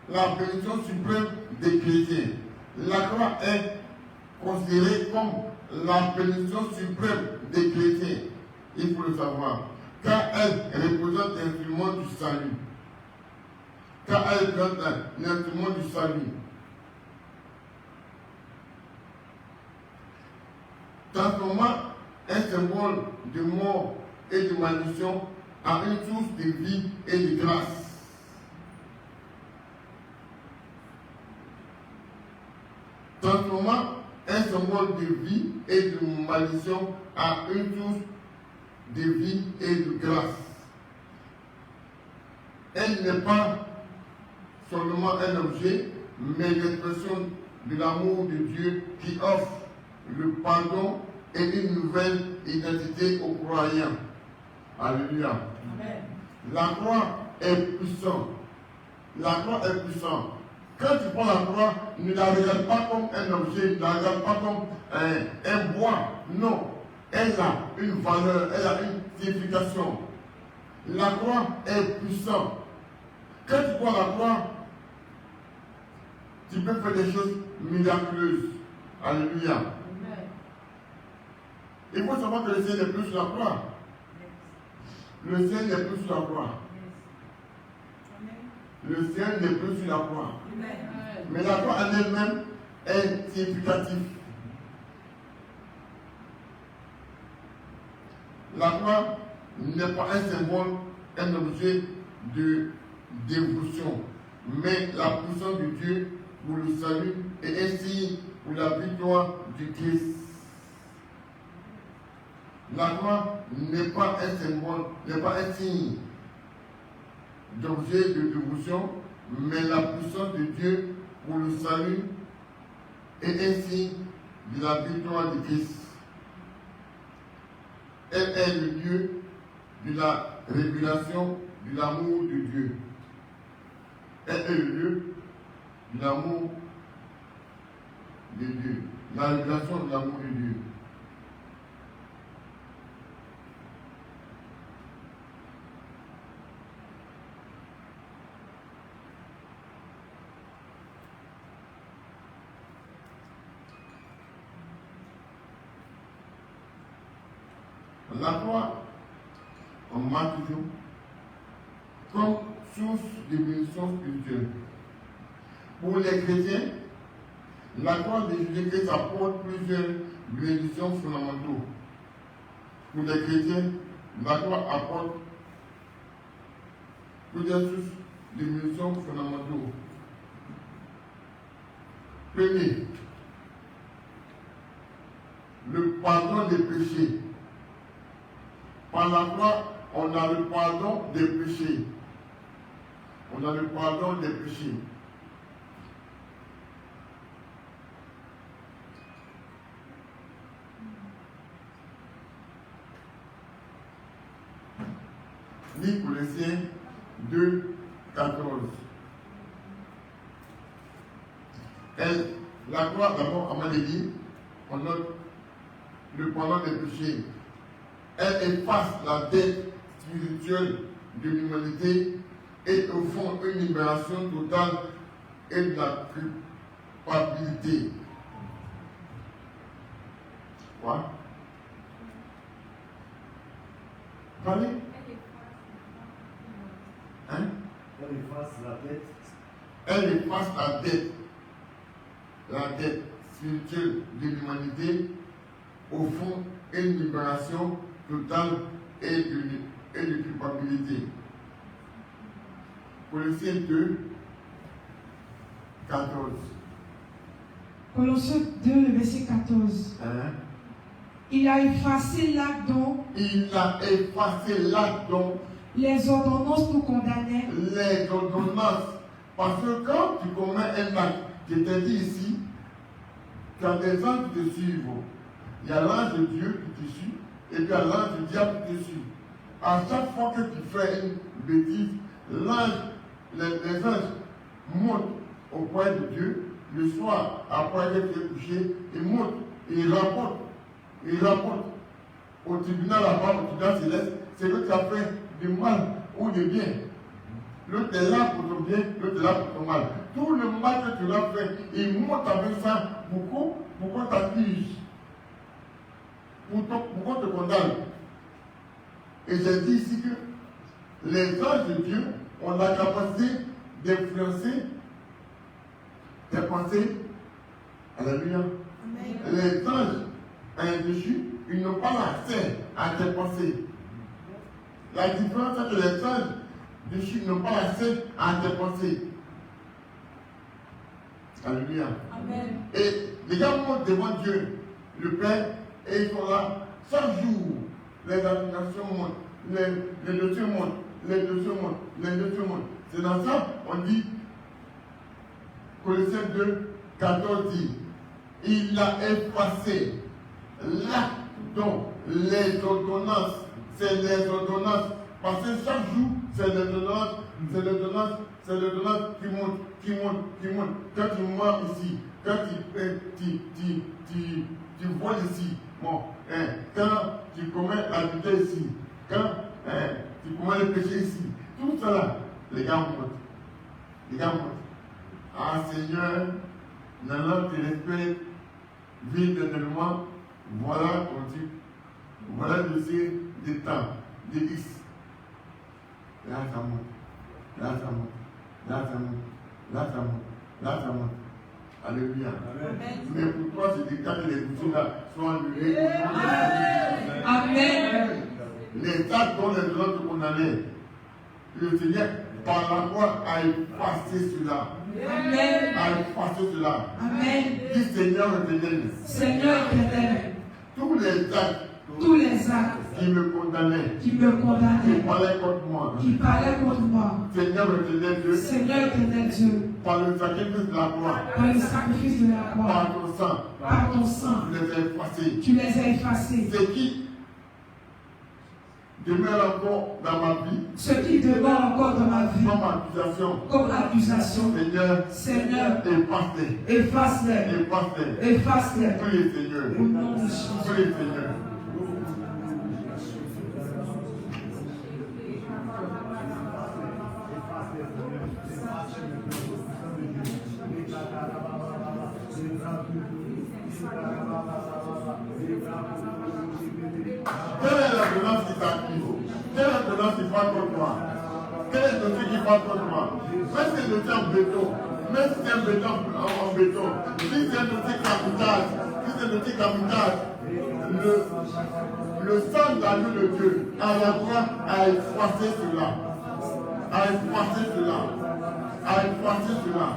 la bénédiction suprême des chrétiens. La croix est considérée comme la bénédiction suprême des chrétiens. Il faut le savoir. Car elle représente l'instrument du salut. Car elle représente l'instrument du salut. Transformant un symbole de mort et de malédiction à une source de vie et de grâce. Transformant un symbole de vie et de malédiction à une source de vie et de grâce. Elle n'est pas seulement un objet, mais l'expression de l'amour de Dieu qui offre le pardon et une nouvelle identité aux croyants. Alléluia. Amen. La croix est puissante. La croix est puissante. Quand tu prends la croix, ne la regarde pas comme un objet, ne la regarde pas comme un bois. Non. Elle a une valeur, elle a une signification. La croix est puissante. Quand tu prends la croix, tu peux faire des choses miraculeuses. Alléluia. Amen. Il faut savoir que le ciel n'est plus sur la croix. Le ciel n'est plus sur la croix. Le ciel n'est plus sur la croix. Mais la croix en elle-même est significative. La croix n'est pas un symbole, un objet de dévotion, mais la puissance de Dieu pour le salut et ainsi pour la victoire du Christ. La croix n'est pas un symbole, n'est pas un signe d'objet de dévotion, mais la puissance de Dieu pour le salut et ainsi de la victoire du Christ. Elle est le lieu de la révélation de l'amour de Dieu. Elle est le lieu de l'amour de Dieu. La révélation de l'amour de Dieu. La croix, on marque toujours comme source de bénédiction spirituelle. Pour les chrétiens, la croix de Jésus-Christ apporte plusieurs bénédictions fondamentaux. Pour les chrétiens, la croix apporte plusieurs sources de bénédictions fondamentaux. Premier, le pardon des péchés. Par la croix, on a le pardon des péchés. On a le pardon des péchés. Lis Colossiens 2, 14. La croix, d'abord, à Malédie, on note le pardon des péchés. Elle efface la dette spirituelle de l'humanité et au fond une libération totale et de la culpabilité. Quoi? Parlez? Hein? Elle efface la dette. Elle efface la dette spirituelle de l'humanité, au fond une libération totale et et de culpabilité. Colossiens 2, 14. Colossiens 2, le verset 14. Hein? Il a effacé l'acte dont Il a effacé l'acte dont les ordonnances nous condamnaient. les ordonnances. Parce que quand tu commets un acte, je t'ai dit ici, tu as des anges qui te suivent. Il y a l'ange de Dieu qui te suit, et puis il y a l'ange du diable qui te suit. À chaque fois que tu fais une bêtise, les anges montent auprès de Dieu. Le soir, après que tu es couché, ils montent et ils rapportent. Ils rapportent au tribunal là-bas, au tribunal céleste, c'est que tu as fait du mal ou du bien. L'autre est là pour ton bien, l'autre est là pour ton mal. Tout le mal que tu as fait, il monte avec ça. Pourquoi t'accuses? Pourquoi te condamne? Et j'ai dit ici que les anges de Dieu ont la capacité d'influencer tes pensées. Alléluia. Les anges indéchus, ils n'ont pas l'accès à tes pensées. La différence, c'est que les anges déchus n'ont pas accès à tes pensées. Alléluia. Amen. Et les gens montent devant Dieu, le Père, et ils sont là. Chaque jour, les animations montent, les dossiers montent, les dossiers montent, les dossiers montent. C'est dans ça on dit, Colossiens 2, 14 dit, il a effacé l'acte dont les ordonnances, c'est les ordonnances. Parce que chaque jour, c'est les ordonnances, c'est les ordonnances, c'est les ordonnances qui montent, qui montent, qui montent. Quand tu mens ici, quand tu voles ici, bon, quand tu commets l'adultère ici, quand tu commets le péché ici, tout cela, les gars montent. Les gars montent. Ah Seigneur, dans notre respect, vide d'énervement, voilà ton type, voilà le dossier des temps, des X. Là ça monte, là ça monte, là ça monte, là ça monte, là ça monte. Alléluia. Amen. Mais pour toi, c'est des cas que les dossiers là sont annulés. Amen. Les actes dont les gens te condamnaient, le Seigneur, par la foi, a effacé cela. Amen. A effacé cela. Amen. Dis Seigneur éternel. Seigneur éternel, Tous les actes qui me condamnaient, qui parlaient contre moi, Seigneur éternel Dieu, Seigneur éternel Dieu, par le sacrifice de la croix, par ton sang, tu les as effacés. Ce qui demeure encore dans ma vie, comme accusation, Seigneur, efface-les. Prie Seigneur. Au nom de Jésus. Prie Seigneur. Quelle est la violence qui t'active? Quelle est la violence qui parle contre toi? Quel est le dossier qui parle contre toi? Même si c'est le dossier en béton, même si c'est un béton en béton, si c'est un dossier capital, le sang d'agneau de Dieu à la croix a effacé cela. A effacé cela. A effacé cela.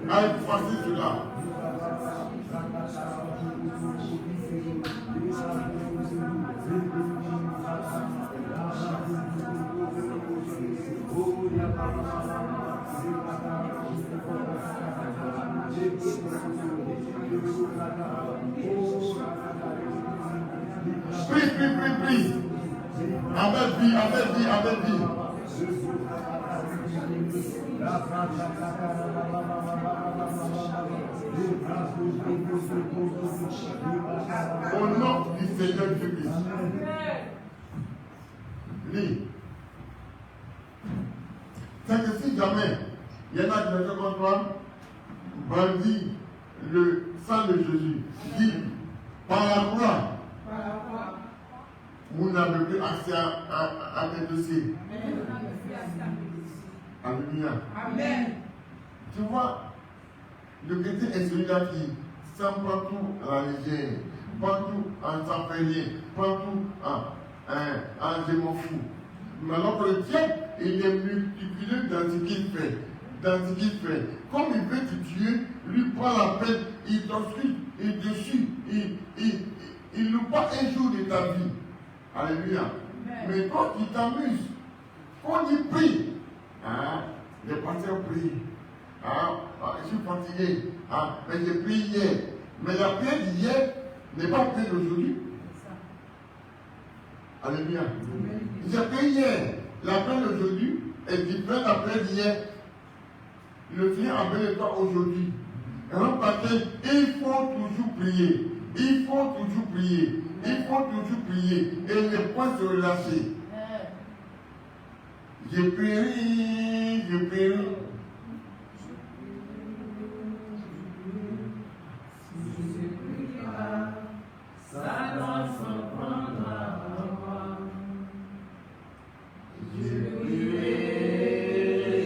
A effacé cela. Prie. Avec vie. Au nom du Seigneur Jésus. Lis. C'est que si jamais il y en a qui me contre toi, bandit le sang de Jésus, dit par la croix, vous n'avez plus accès à mes dossiers. Alléluia. Amen. Tu vois, le chrétien est celui-là qui sent partout à la légère, partout en s'affaire, partout je m'en fous. Mais alors que le diable, il est multiplié dans ce qu'il fait. Dans ce qu'il fait. Comme il veut te tuer, lui prend la peine, il t'insulte, il te suit, il loue pas un jour de ta vie. Alléluia. Mais quand il t'amuse, quand il prie, les pasteurs prient. Je suis fatigué. Mais j'ai prié hier. Mais la prière d'hier n'est pas la prière d'aujourd'hui. Alléluia. J'ai prié hier. La prière d'aujourd'hui est différente de la prière d'hier. Le Seigneur a besoin de toi aujourd'hui. Il faut toujours prier. Il faut toujours prier. Il faut toujours prier. Et ne pas se relâcher. Je prie, je prie. Satan s'en prendra à moi. Je prierai,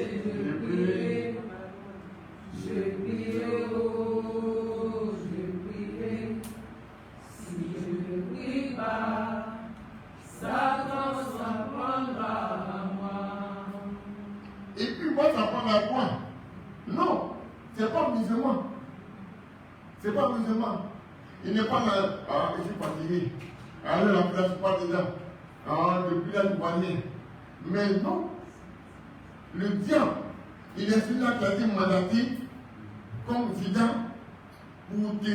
je prierai, je prierai, oh, je prierai. Si je ne prie pas, Satan s'en prendra à moi. Et puis moi, ça prend à moi. Non, c'est pas musulman. C'est pas musulman. Il n'est pas là, je suis fatigué. Alors la place pas dedans. Depuis là, je vois rien. Mais non. Le diable, il est celui-là qui a été mandaté comme vidan pour te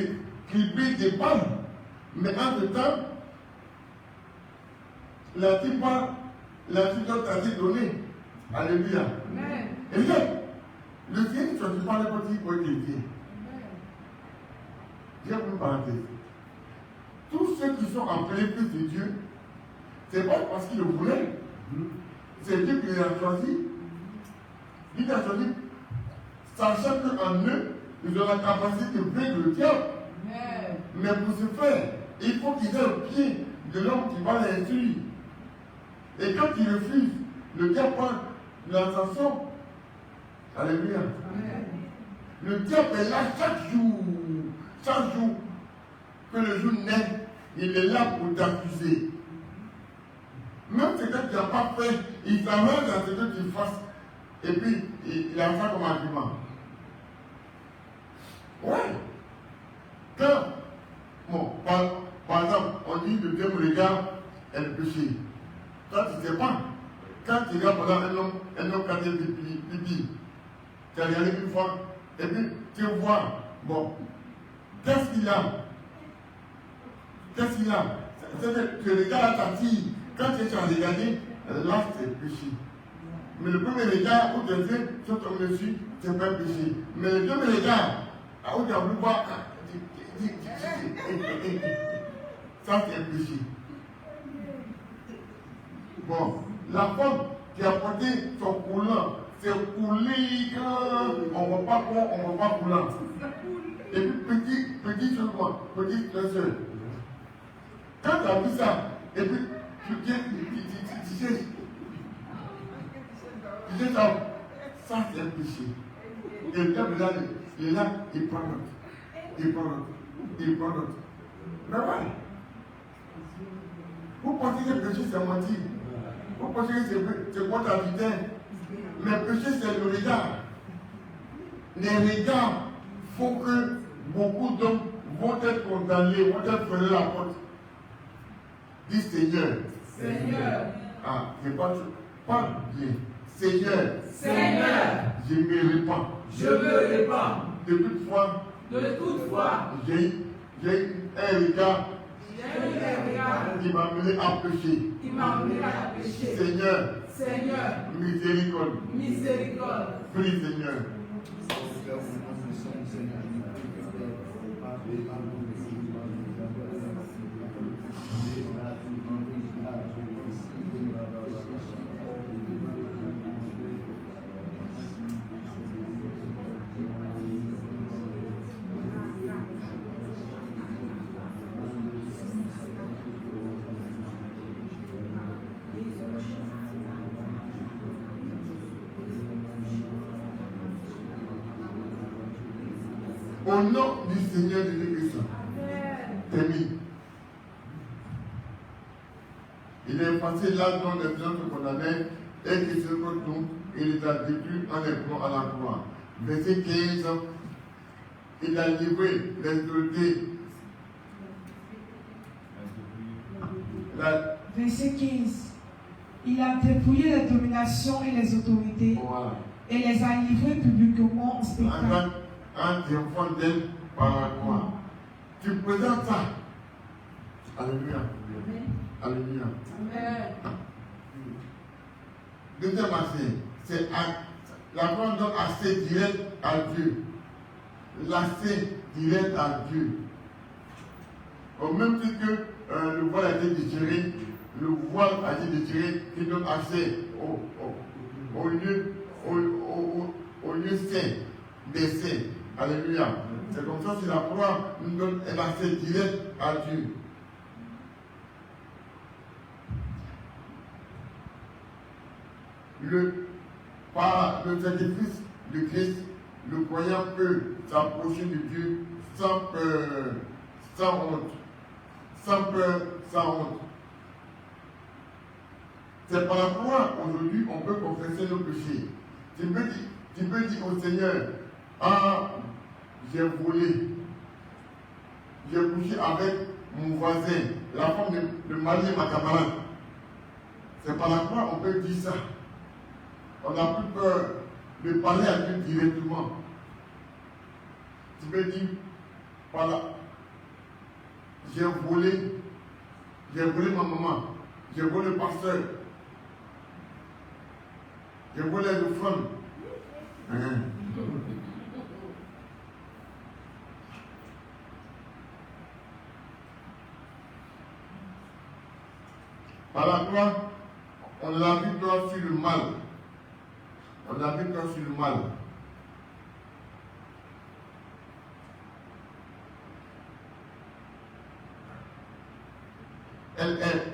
cribler des balles. Mais entre-temps, la l'antidote a été donné. Alléluia. Et là, le Seigneur ne choisit pas n'importe qui pour être chrétien. J'ai une parenthèse. Tous ceux qui sont appelés fils de Dieu, c'est pas parce qu'ils le voulaient. C'est Dieu qui les a choisis. Il les a choisis, sachant qu'en eux, ils ont la capacité de vaincre le diable. Mais pour ce faire, il faut qu'ils aient au pied de l'homme qui va les instruire. Et quand ils refusent, le diable prend l'ascension. Alléluia. Le diable est là chaque jour. Chaque jour que le jour naît, il est là pour t'accuser. Même ce que tu n'as pas fait, il s'amène dans ce que tu fasses. Et puis, il a ça comme argument. Ouais. Quand, bon, par exemple, on dit le deuxième regard est le péché. Toi, tu ne sais pas. Quand tu regardes pendant un homme qui a été pipi, tu as regardé une fois, et puis tu vois, bon, qu'est-ce qu'il a? Qu'est-ce qu'il a? C'est-à-dire que le regard t'attire. Quand tu es regardé, là c'est péché. Mais le premier regard où tu es fait, tu tombes dessus, c'est pas péché. Mais le deuxième regard, où tu as voulu voir, ça c'est un péché. Bon, la femme qui a porté son coulant, c'est coulé, on ne voit pas quoi, on ne voit pas coulant. Et puis petit seulement, petite soeur. Quand tu as vu ça, et puis tu sais ça c'est un péché. Et le diable là, il est là, il prend l'autre. Il prend l'autre. Il prend l'autre. Mais ouais. Vous pensez que le péché c'est mentir. Vous pensez que c'est quoi ta vie? Mais le péché c'est le regard. Les regards font que beaucoup d'hommes vont être condamnés, vont être fermés la porte. Dis Seigneur. Seigneur. C'est pas bien. Seigneur. Seigneur. Je me répands. Je me répands. De toute foi. J'ai un regard. Qui m'a amené à pécher. Seigneur. Miséricorde. Prie Seigneur. Au nom du Seigneur Jésus-Christ. Termine. Il effacé là dont les gens se condamnaient et qui se retournent et les a détruits en les prenant à la croix. Verset 15, il a livré les autorités. Verset 15. Il a dépouillé les dominations et les autorités Voilà. et les a livrés publiquement en spectacle. En triomphant d'elle par la croix. Tu présentes ça. Alléluia. Alléluia. Deuxième aspect, c'est la croix donne accès direct à Dieu. L'accès direct à Dieu. Au même titre que le voile a été déchiré, le voile a été déchiré qui donne accès au lieu saint des saints. Alléluia. C'est comme ça que la croix nous donne un accès direct à Dieu. Par le sacrifice de Christ, le croyant peut s'approcher de Dieu sans peur, sans honte. Sans peur, sans honte. C'est par la croix aujourd'hui on peut confesser nos péchés. Tu peux dire au Seigneur, ah, j'ai volé, j'ai couché avec mon voisin, la femme de marier ma camarade. C'est par la croix on peut dire ça. On n'a plus peur de parler à Dieu directement. Tu peux dire, voilà, j'ai volé ma maman, j'ai volé le pasteur, j'ai volé le front. Par la croix, on a la victoire sur le mal. On a victoire sur le mal. Elle est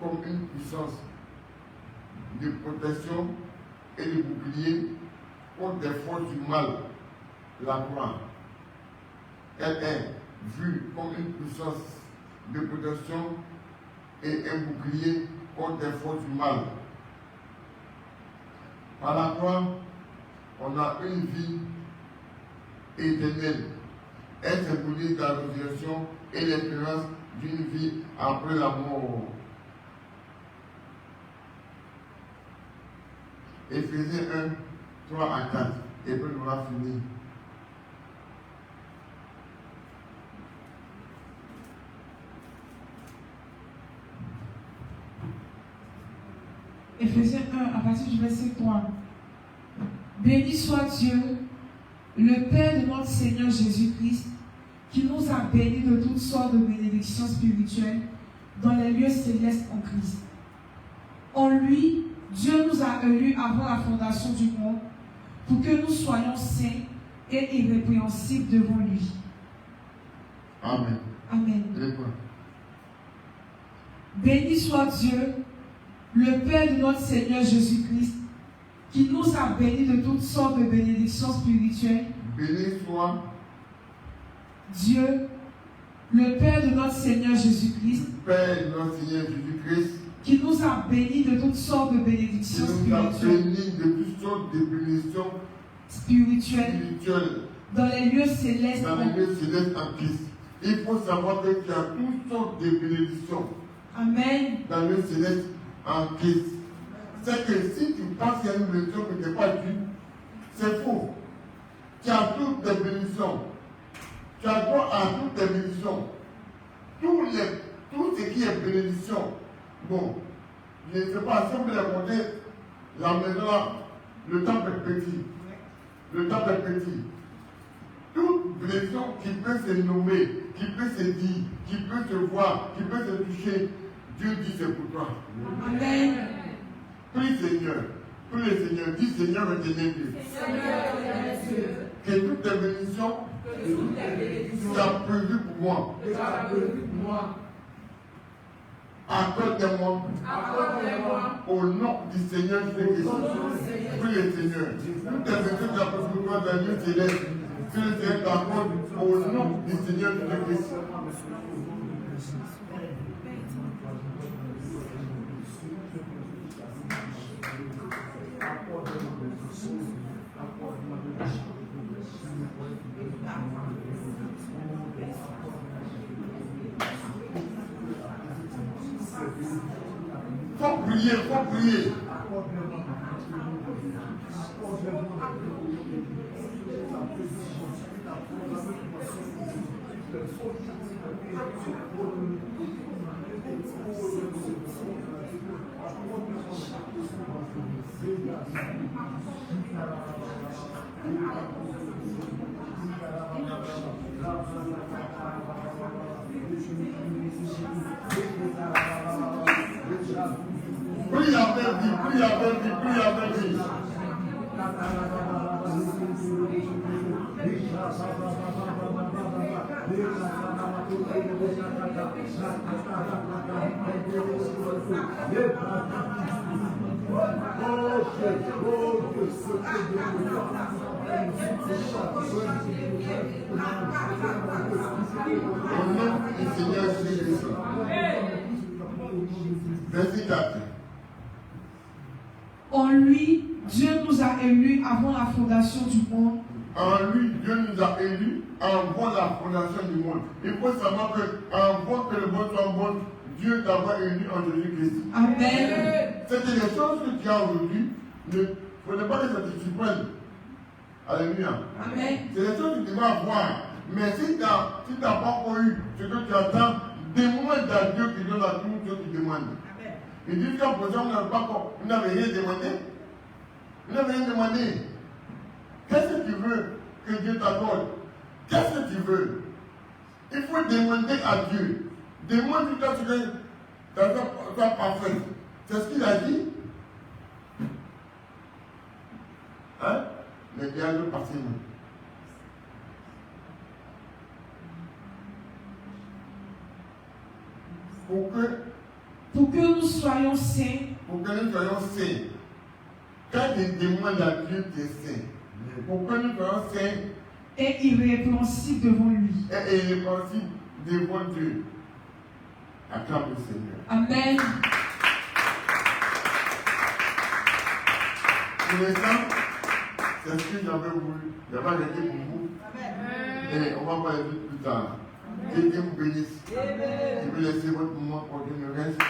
comme une puissance de protection et de bouclier contre des forces du mal, la croix. Elle est vue comme une puissance de protection et un bouclier contre des forces du mal. Par la croix, on a une vie éternelle. Elle symbolise la résurrection et l'espérance d'une vie après la mort. Éphésiens 1, 3 à 4. Et puis on va finir. Éphésiens 1, à partir du verset 3. Béni soit Dieu, le Père de notre Seigneur Jésus-Christ, qui nous a bénis de toutes sortes de bénédictions spirituelles dans les lieux célestes en Christ. En lui, Dieu nous a élus avant la fondation du monde pour que nous soyons saints et irrépréhensibles devant lui. Amen. Amen. Et quoi? Béni soit Dieu, le Père de notre Seigneur Jésus-Christ, qui nous a bénis de toutes sortes de bénédictions spirituelles. Béni soit Dieu, le Père de notre Seigneur Jésus-Christ, Père de notre Seigneur Jésus-Christ, qui nous a bénis de toutes sortes de qui bénédictions nous a spirituelles, bénis de toutes sortes de bénédictions spirituelles spirituelles dans les lieux célestes. dans les lieux célestes en Christ. Il faut savoir que tu as toutes sortes de bénédictions Amen. dans le céleste en Christ. C'est que si tu penses qu'il y a une bénédiction que tu n'es pas due, c'est faux. Tu as toutes tes bénédictions. Tu as droit à toutes tes bénédictions. Tout ce qui est bénédiction. Bon, je ne sais pas si vous voulez raconter la maison là, le temple est petit. Le temple est petit. Toute bénédiction qui peut se nommer, qui peut se dire, qui peut se voir, qui peut se toucher, Dieu dit c'est pour toi. Amen. Prie Seigneur. Prie le Seigneur. Dis Seigneur, éternel Dieu. Que toutes tes bénédictions soient prévues pour moi. Accorde-moi au nom du Seigneur Jésus-Christ. Prie le Seigneur. Toutes tes bénédictions soient prévues pour toi dans le lieu céleste. Que le Seigneur t'accorde au nom du Seigneur Jésus-Christ. prier, il faut prier. Prie avec lui, prie avec lui, prie avec lui. Au nom du Seigneur Jésus-Christ. Verset 4. En lui, Dieu nous a élus avant la fondation du monde. En lui, Dieu nous a élus avant la fondation du monde. Il faut savoir que avant que le monde soit bon, Dieu t'avait élu en Jésus-Christ. Amen. C'est des choses que tu as aujourd'hui. Ne prenez pas que ça te surprenne. Alléluia. Amen. C'est des choses que tu vas avoir. Mais si tu n'as pas encore eu ce que tu attends, demande à Dieu qui donne à tout ce que tu demandes. Il dit qu'en présent, vous n'avez rien demandé. Vous n'avez rien demandé. Qu'est-ce que tu veux que Dieu t'accorde? Qu'est-ce que tu veux? Il faut demander à Dieu. Demande toi ce que ta soit parfaite. C'est ce qu'il a dit. Hein? Mais diable partiellement. Pour que nous soyons saints. Pour que nous soyons saints. Quand tu demandes à Dieu, tu es saint. Pour que nous soyons saints. Et irrépréhensibles devant lui. Et irrépréhensibles devant Dieu. Acclame le Seigneur. Amen. Pour l'instant, c'est ce que j'avais voulu. J'avais arrêté pour vous. Et on va parler plus tard. Que Dieu vous bénisse. Je vais laisser votre moment pour qu'il me reste.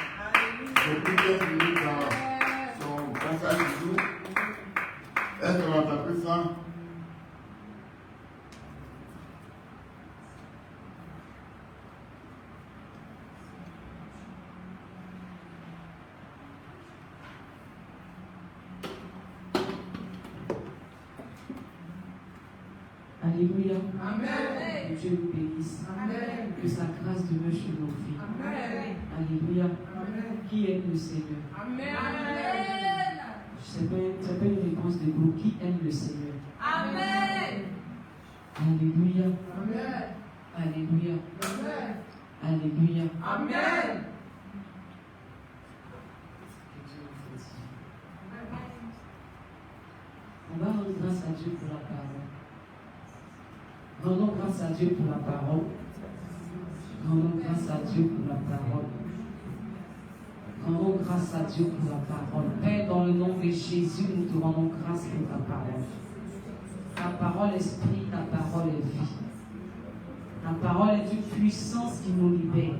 Je prie qu'elle finisse dans son passage du jour. Est-ce qu'on va taper ça? Alléluia. Amen. Que Dieu nous bénisse. Amen. Que sa grâce demeure sur nos vies. Amen. Alléluia. Amen. Qui aime le Seigneur? Amen. C'est pas une réponse de groupe. Qui aime le Seigneur? Amen. Alléluia. Amen. Alléluia. Amen. Alléluia. Amen. Que Dieu nous fortifie. On va rendre grâce à Dieu pour la parole. Rendons grâce à Dieu pour la parole. Rendons grâce à Dieu pour la parole. Rendons grâce à Dieu pour la parole. Père, dans le nom de Jésus, nous te rendons grâce pour ta parole. Ta parole esprit, ta parole est vie. Ta parole est une puissance qui nous libère.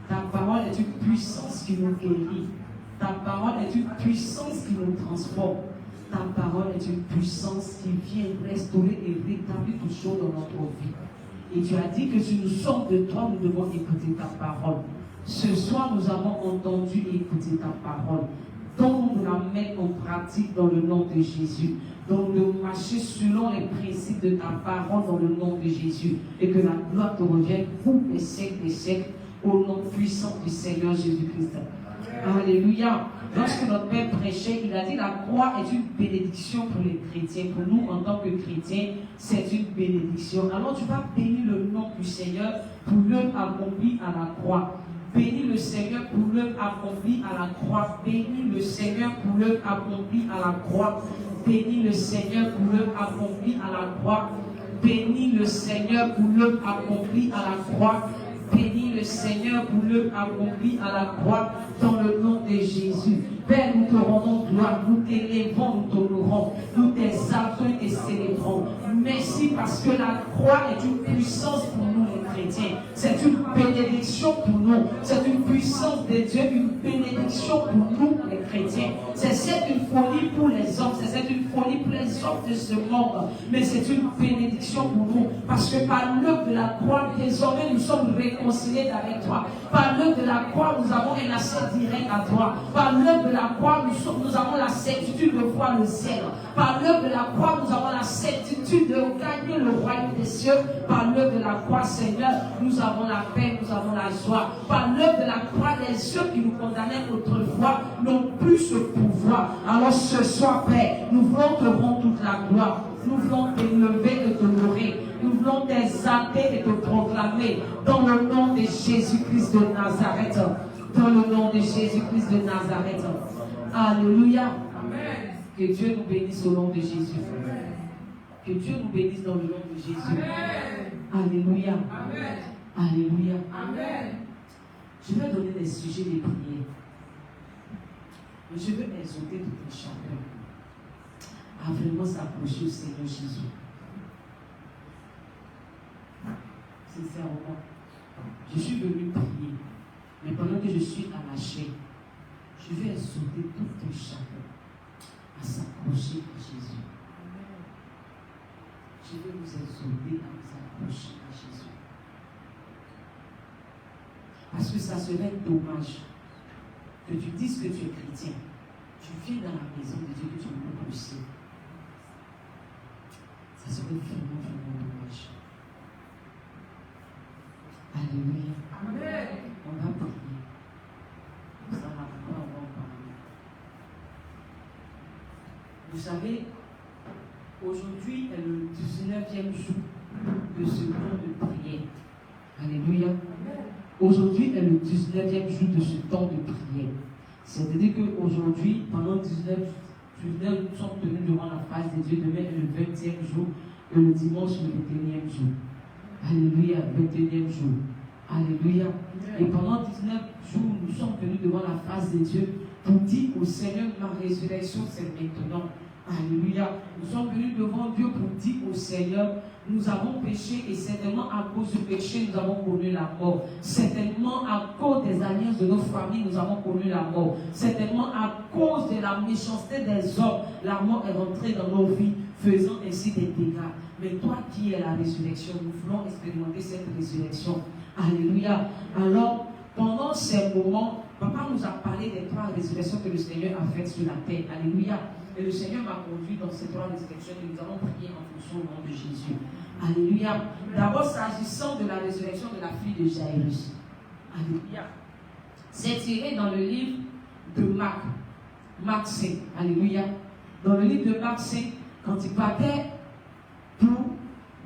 Ta parole est une puissance qui nous guérit. Ta parole est une puissance qui nous transforme. Ta parole est une puissance qui vient restaurer et rétablir toutes choses dans notre vie. Et tu as dit que si nous sommes de toi, nous devons écouter ta parole. Ce soir, nous avons entendu et écouté ta parole. Donc, nous la mettons en pratique dans le nom de Jésus. Donc, de marcher selon les principes de ta parole dans le nom de Jésus. Et que la gloire te revienne pour les siècles des siècles, au nom puissant du Seigneur Jésus-Christ. Alléluia. Lorsque notre Père prêchait, il a dit la croix est une bénédiction pour les chrétiens. Pour nous, en tant que chrétiens, c'est une bénédiction. Alors tu vas bénir le nom du Seigneur pour l'œuvre accomplie à la croix. Bénis le Seigneur pour l'œuvre accomplie à la croix. Bénis le Seigneur pour l'œuvre accomplie à la croix. Bénis le Seigneur pour l'œuvre accomplie à la croix. Bénis le Seigneur pour l'œuvre accomplie à la croix. Bénis le Seigneur pour l'œuvre accomplie à la croix dans le nom de Jésus. Père, nous te rendons gloire, nous t'élèvons, nous t'honorons, nous t'exaltons et célébrons. Merci parce que la croix est une puissance pour nous les chrétiens. C'est une bénédiction pour nous. C'est une puissance de Dieu, une bénédiction pour nous les chrétiens. C'est une folie pour les hommes, c'est une folie pour les hommes de ce monde. Mais c'est une bénédiction pour nous. Parce que par l'œuvre de la croix, désormais nous sommes réconciliés avec toi. Par l'œuvre de la croix, nous avons un accès direct à toi. Par l'œuvre de la croix, nous avons la certitude de voir le ciel. Par l'œuvre de la croix, nous avons la certitude de gagner le royaume des cieux. Par l'œuvre de la croix, Seigneur, nous avons la paix, nous avons la joie. Par l'œuvre de la croix, les ceux qui nous condamnaient autrefois n'ont plus ce pouvoir. Alors ce soir, Père, nous voulons te rendre toute la gloire. Nous voulons t'élever et te louer. Nous voulons t'exalter et te proclamer dans le nom de Jésus-Christ de Nazareth. Dans le nom de Jésus-Christ de Nazareth. Alléluia. Amen. Que Dieu nous bénisse au nom de Jésus. Que Dieu nous bénisse dans le nom de Jésus. Amen. Alléluia. Amen. Alléluia. Amen. Je vais donner des sujets de prière. Mais je veux exhorter tout un chacun à vraiment s'approcher au Seigneur Jésus. Sincèrement, je suis venu prier. Mais pendant que je suis à la chair, je vais exhorter tout un chacun à s'approcher à Jésus. Je vais vous exhorter à vous approcher à Jésus. Parce que ça serait dommage que tu dises que tu es chrétien. Tu viens dans la maison de Dieu, que tu montes au ciel. Ça serait vraiment, vraiment dommage. Alléluia. Amen. On va prier. Ça va pas, on va parler. Vous savez, aujourd'hui est le 19e jour de ce temps de prière. Alléluia. Aujourd'hui est le 19e jour de ce temps de prière. C'est-à-dire qu'aujourd'hui, pendant 19 nous sommes tenus devant la face de Dieu. Demain est le 20e jour et le dimanche le 21e jour. Alléluia, 21e jour. Alléluia. Et pendant 19 jours, nous sommes venus devant la face de Dieu pour dire au Seigneur, ma résurrection, c'est maintenant. Alléluia. Nous sommes venus devant Dieu pour dire au Seigneur, nous avons péché et certainement à cause du péché, nous avons connu la mort. Certainement à cause des alliances de nos familles, nous avons connu la mort. Certainement à cause de la méchanceté des hommes, la mort est rentrée dans nos vies, faisant ainsi des dégâts. Mais toi qui es la résurrection, nous voulons expérimenter cette résurrection. Alléluia. Alors, pendant ces moments, Papa nous a parlé des 3 résurrections que le Seigneur a faites sur la terre. Alléluia. Et le Seigneur m'a conduit dans ces 3 résurrections et nous allons prier en fonction du nom de Jésus. Alléluia. D'abord, s'agissant de la résurrection de la fille de Jairus. Alléluia. C'est tiré dans le livre de Marc. Marc 5. Alléluia. Dans le livre de Marc 5, quand il partait pour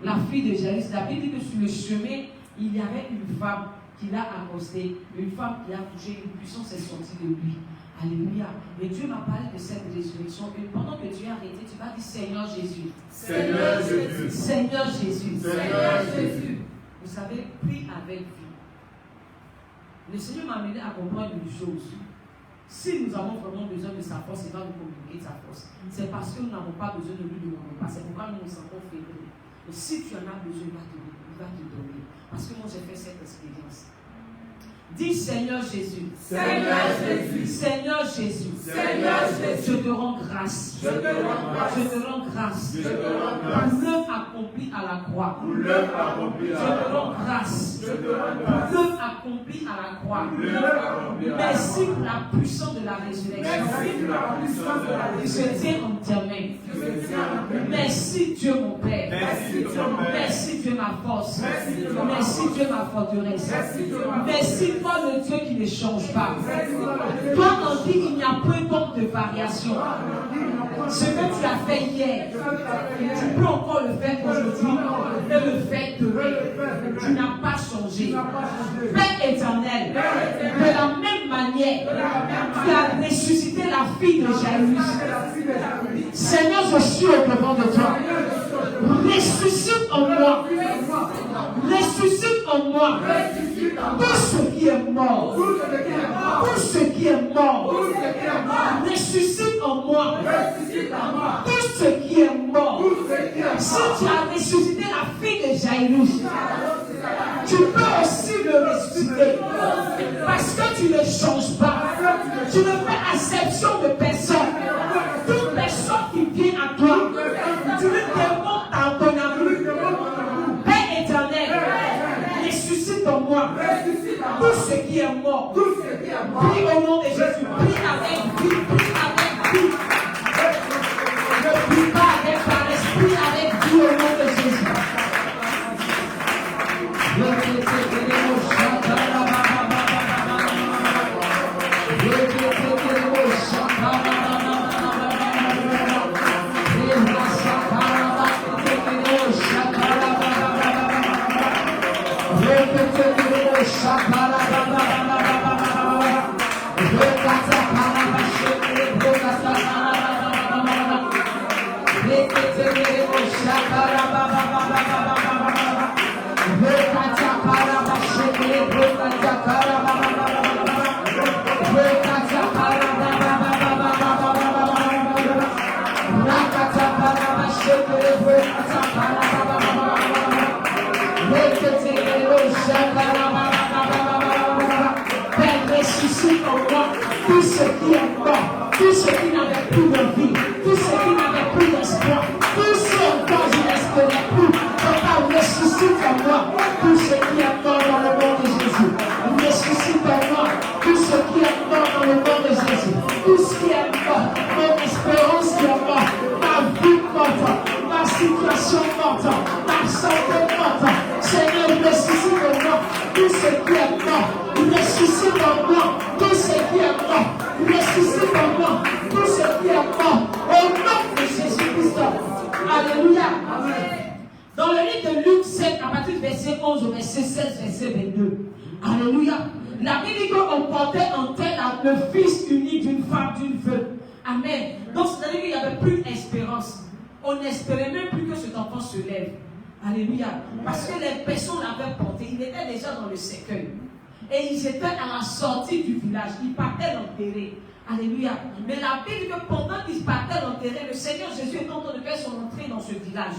la fille de Jairus, la Bible dit que sur le chemin, il y avait une femme qui l'a accostée, une femme qui a touché, une puissance est sortie de lui. Alléluia. Et Dieu m'a parlé de cette résurrection. Et pendant que tu es arrêté, tu vas dire Seigneur Jésus. Seigneur Jésus. Seigneur Jésus. Seigneur Jésus. Vous savez, prie avec vie. Le Seigneur m'a amené à comprendre une chose. Si nous avons vraiment besoin de sa force, il va nous communiquer sa force. C'est parce que nous n'avons pas besoin de lui demander pas. C'est pourquoi nous nous sentons faibles. Mais si tu en as besoin, il va te donner. Parce que moi j'ai fait cette expérience. Dis Seigneur Jésus. Seigneur Jésus. Seigneur Jésus. Seigneur Jésus. Je te rends grâce. Je te rends grâce. Je te rends grâce. Je te rends grâce. Pour l'œuvre accomplie à la croix. Pour l'œuvre accomplie à Je la te croix. rends grâce. Je te rends Pour grâce. l'œuvre accomplie à la croix. Pour l'œuvre accomplie à la Merci croix. pour la puissance de la résurrection. Merci pour la puissance de la Je résurrection. tiens en tes mains. Je tiens en tes mains. Merci Dieu mon Père. Merci Dieu mon Père. Merci Dieu ma force. Merci Dieu ma Merci force. Dieu ma forteresse. Merci Dieu ma force. Merci toi le Dieu qui ne change pas. Merci Dieu ma force. Toi on dit qu'il n'y a point donc de variation. Ce que tu as fait hier, tu peux encore le faire aujourd'hui et le faire demain. Tu n'as pas changé. Père éternel, de la même manière, tu as ressuscité la fille de Jairus. Seigneur, je suis au devant de toi. Ressuscite en moi. Ressuscite en moi. Tout ce qui est mort. Tout ce qui est mort. Ressuscite en moi. Tout ce qui est mort. Si tu as ressuscité la fille de Jairus, tu tu ne changes pas. Tu ne fais exception de personne. Toute personne qui vient à toi, tu lui demandes à ton amour. Père éternel, ressuscite en moi tout ce qui est mort. Prie au nom de Jésus. Prie avec vie. Prie avec vie. Ne prie pas avec par l'esprit, avec vie au nom de Jésus. Ressuscite en moi tout ce qui est mort, tout ce qui n'avait plus de vie, tout ce qui n'avait plus d'espoir, tout ce dont je n'espérais plus. Papa, ressuscite en moi tout ce qui est mort dans le nom de Jésus. Ressuscite en moi tout ce qui est mort dans le nom de Jésus. Tout ce qui est mort, mon espérance qui est morte, ma vie morte, ma situation morte, ma santé morte. Seigneur, ressuscite en moi tout ce qui est mort. Ressuscite en moi tout ce qui est mort. Ressuscite en moi tout ce qui est mort. Au nom de Jésus-Christ. Alléluia. Dans le livre de Luc 7, à partir du verset 11 au verset 16, verset 22. Alléluia. La Bible dit qu'on portait en terre le fils unique d'une femme, d'une veuve. Amen. Donc, c'est-à-dire qu'il n'y avait plus d'espérance. On n'espérait même plus que cet enfant se lève. Alléluia. Parce que les personnes l'avaient porté. Il était déjà dans le cercueil. Et ils étaient à la sortie du village. Ils partaient l'enterrer. Alléluia. Mais la Bible dit que pendant qu'ils partaient l'enterrer, le Seigneur Jésus est en train de faire son entrée dans ce village.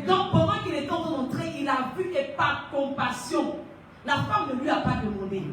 Donc pendant qu'il est en train d'entrer, il a vu et par compassion, la femme ne lui a pas demandé.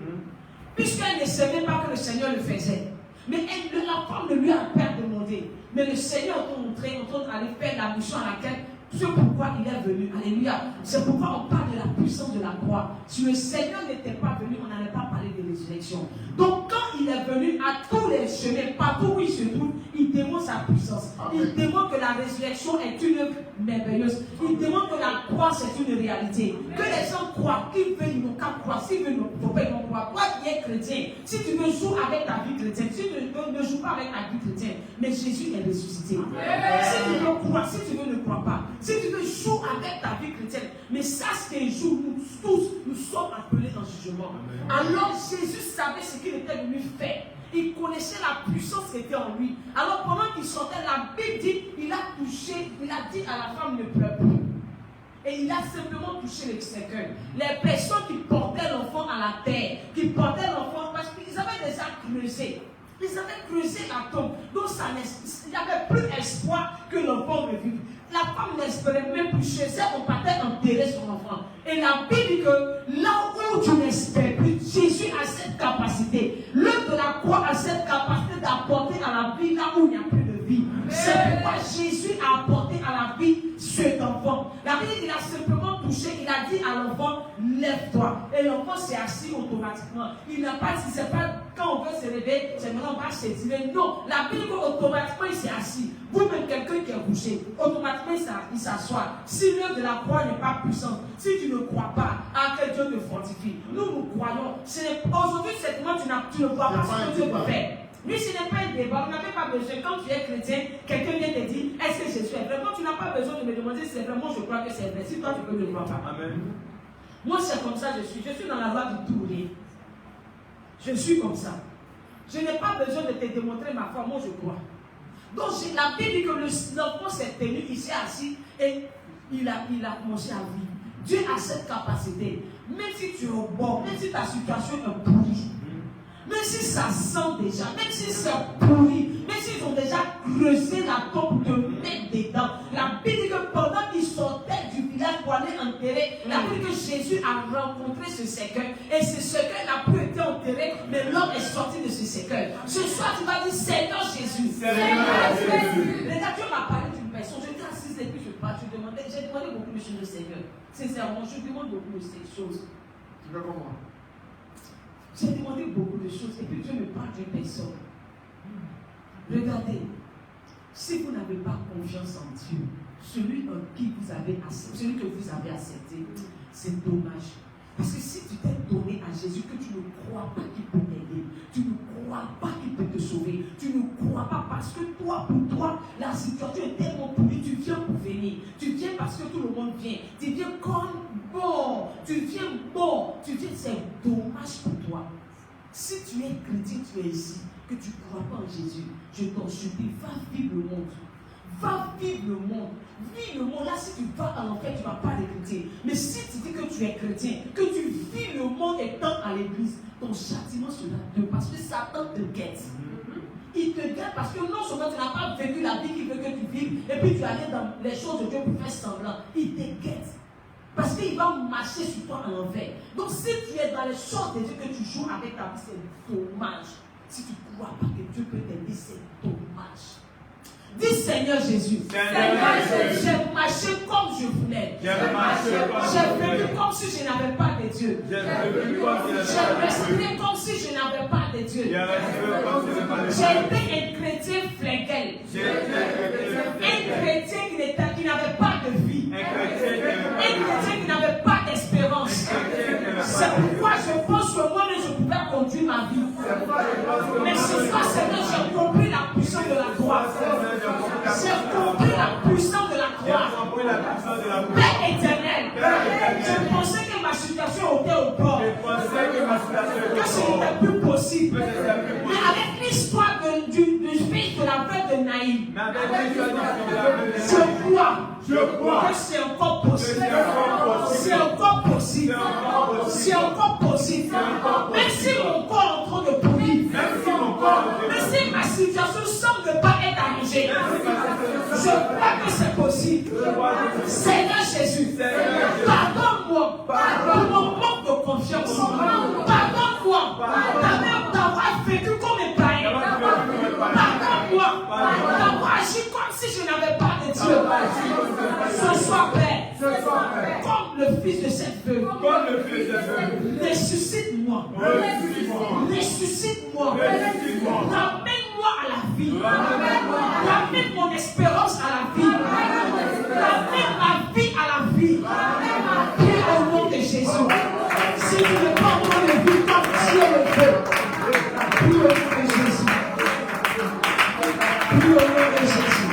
Puisqu'elle ne savait pas que le Seigneur le faisait. Mais la femme ne lui a pas demandé. Mais le Seigneur est en train d'aller faire la mission à laquelle c'est pourquoi il est venu. Alléluia. C'est pourquoi on parle de la puissance de la croix. Si le Seigneur n'était pas venu, on n'allait pas parler de résurrection. Donc quand il est venu à tous les chemins, partout où il se trouve, il démontre sa puissance. Il démontre que la résurrection est une œuvre merveilleuse. Il démontre que la croix c'est une réalité. Que les gens croient, qu'ils veulent, ils n'ont qu'à croire. S'ils veulent, ils n'ont pas croire. Toi qui es chrétien, si tu veux jouer avec ta vie chrétienne, si tu ne joues pas avec ta vie chrétienne, mais Jésus est ressuscité. Si tu veux croire, si tu veux ne crois pas. Si tu veux jouer avec ta vie chrétienne, mais sache qu'un jour, nous tous, nous sommes appelés en jugement. Alors Jésus savait ce qu'il était venu faire. Il connaissait la puissance qui était en lui. Alors pendant qu'il sortait, la Bible dit, il a touché, il a dit à la femme ne pleure plus. Et il a simplement touché le cercueil. Les personnes qui portaient l'enfant à la terre, qui portaient l'enfant, parce qu'ils avaient déjà creusé. Ils avaient creusé la tombe. Donc il n'y avait plus espoir que l'enfant revive. La femme n'espérait même plus chez elle, on partait enterrer son enfant. Et la Bible dit que là où tu n'espères plus, Jésus a cette capacité. L'œuvre de la croix a cette capacité d'apporter à la vie là où il n'y a plus de vie. C'est pourquoi Jésus a apporté à la vie cet enfant. La Bible dit qu'il a simplement touché, il a dit à l'enfant, lève-toi. Et l'enfant s'est assis automatiquement. Il n'a pas dit, c'est pas quand on veut se lever, c'est maintenant on va s'étirer. Non, la Bible dit automatiquement il s'est assis. Vous-même, quelqu'un qui est couché, automatiquement il s'assoit. Si l'œuvre de la croix n'est pas puissante, si tu ne crois pas à que Dieu te fortifie, nous croyons. Aujourd'hui, certainement, tu ne vois pas ce que Dieu peut faire. Mais ce n'est pas un débat, vous n'avez pas besoin. Quand tu es chrétien, quelqu'un vient te dire, est-ce que Jésus est vrai? Quand tu n'as pas besoin de me demander si c'est vraiment, je crois que c'est vrai. Si toi tu peux ne crois pas. Amen. Moi, c'est comme ça je suis. Je suis dans la loi du tout ou rien. Je suis comme ça. Je n'ai pas besoin de te démontrer ma foi. Moi, je crois. Donc, la Bible dit que l'enfant s'est tenu, il s'est assis et il a commencé à vivre. Dieu a cette capacité. Même si tu es au bord, même si ta situation est pourrie, même si ça sent déjà, même si c'est pourri, même s'ils ont déjà creusé la tombe pour te mettre dedans, la Bible dit que pendant qu'ils sortaient du village pour aller enterrer, la Bible dit que Jésus a rencontré ce cercueil et ce cercueil n'a plus été enterré, mais l'homme est sorti de ce cercueil. Ce soir, tu vas dire Seigneur Jésus. Les gars, Dieu m'a parlé d'une personne. J'étais assise et puis j'ai demandé beaucoup de choses au Seigneur. Sincèrement, je demande beaucoup de ces choses. Tu veux comment? J'ai demandé beaucoup de choses et puis Dieu me parle d'une personne. Regardez, si vous n'avez pas confiance en Dieu, celui que vous avez accepté, c'est dommage. Parce que si tu t'es donné à Jésus, que tu ne crois pas qu'il peut t'aider, tu ne crois pas qu'il peut te sauver, tu ne crois pas parce que toi, pour toi, la situation est tellement pourrie, tu viens pour venir. Tu viens parce que tout le monde vient. Tu viens comme bon, tu viens, c'est dommage pour toi. Si tu es chrétien, tu es ici, que tu ne crois pas en Jésus, je t'en supplie, va vivre le monde. Va vivre le monde. Vis le monde. Là, si tu vas à l'enfer, tu ne vas pas l'écouter. Mais si tu dis que tu es chrétien, que tu vis le monde étant à l'église, ton châtiment sera Dieu. Parce que Satan te guette. Il te guette parce que non seulement tu n'as pas vécu la vie qu'il veut que tu vives, et puis tu allais dans les choses de Dieu pour faire semblant. Il te guette. Parce qu'il va marcher sur toi à l'enfer. Donc si tu es dans les choses de Dieu que tu joues avec ta vie, c'est dommage. Si tu ne crois pas que Dieu peut t'aider, c'est dommage. Dis Seigneur Jésus, j'ai marché comme je voulais. J'ai vécu comme si je n'avais pas de Dieu. J'ai respiré comme si je n'avais pas de Dieu. J'ai été un chrétien flinguel. Un chrétien qui n'avait pas de vie. Un chrétien qui n'avait pas d'espérance. C'est pourquoi je pense que moi-même je pouvais conduire ma vie. Mais ce soir, Seigneur, j'ai compris la puissance de la croix. J'ai compris la puissance de la croix. Père éternel, je pensais que ma situation était au bord. Que ce n'était plus possible. Mais avec l'histoire du fils de la veuve de Naïm, je crois que c'est encore possible. C'est encore possible. C'est encore possible. Même si mon corps est en train de pourrir, même si ma situation ne semble pas être arrangée, je crois que c'est possible. Seigneur Jésus, pardonne-moi pour mon manque de confiance. Pardonne-moi d'avoir vécu comme un païen. Pardonne-moi d'avoir agi comme si je n'avais pas de Dieu. Ce soir, Père, comme le fils de cette veuve, ressuscite-moi. Ressuscite-moi. Ramène-moi à la vie. Ramène mon espérance à la vie. Ramène ma vie à la vie. Prie au nom de Jésus. Si tu ne pas au nom de vie comme Dieu le veut, prie au nom de Jésus. Prie au nom de Jésus.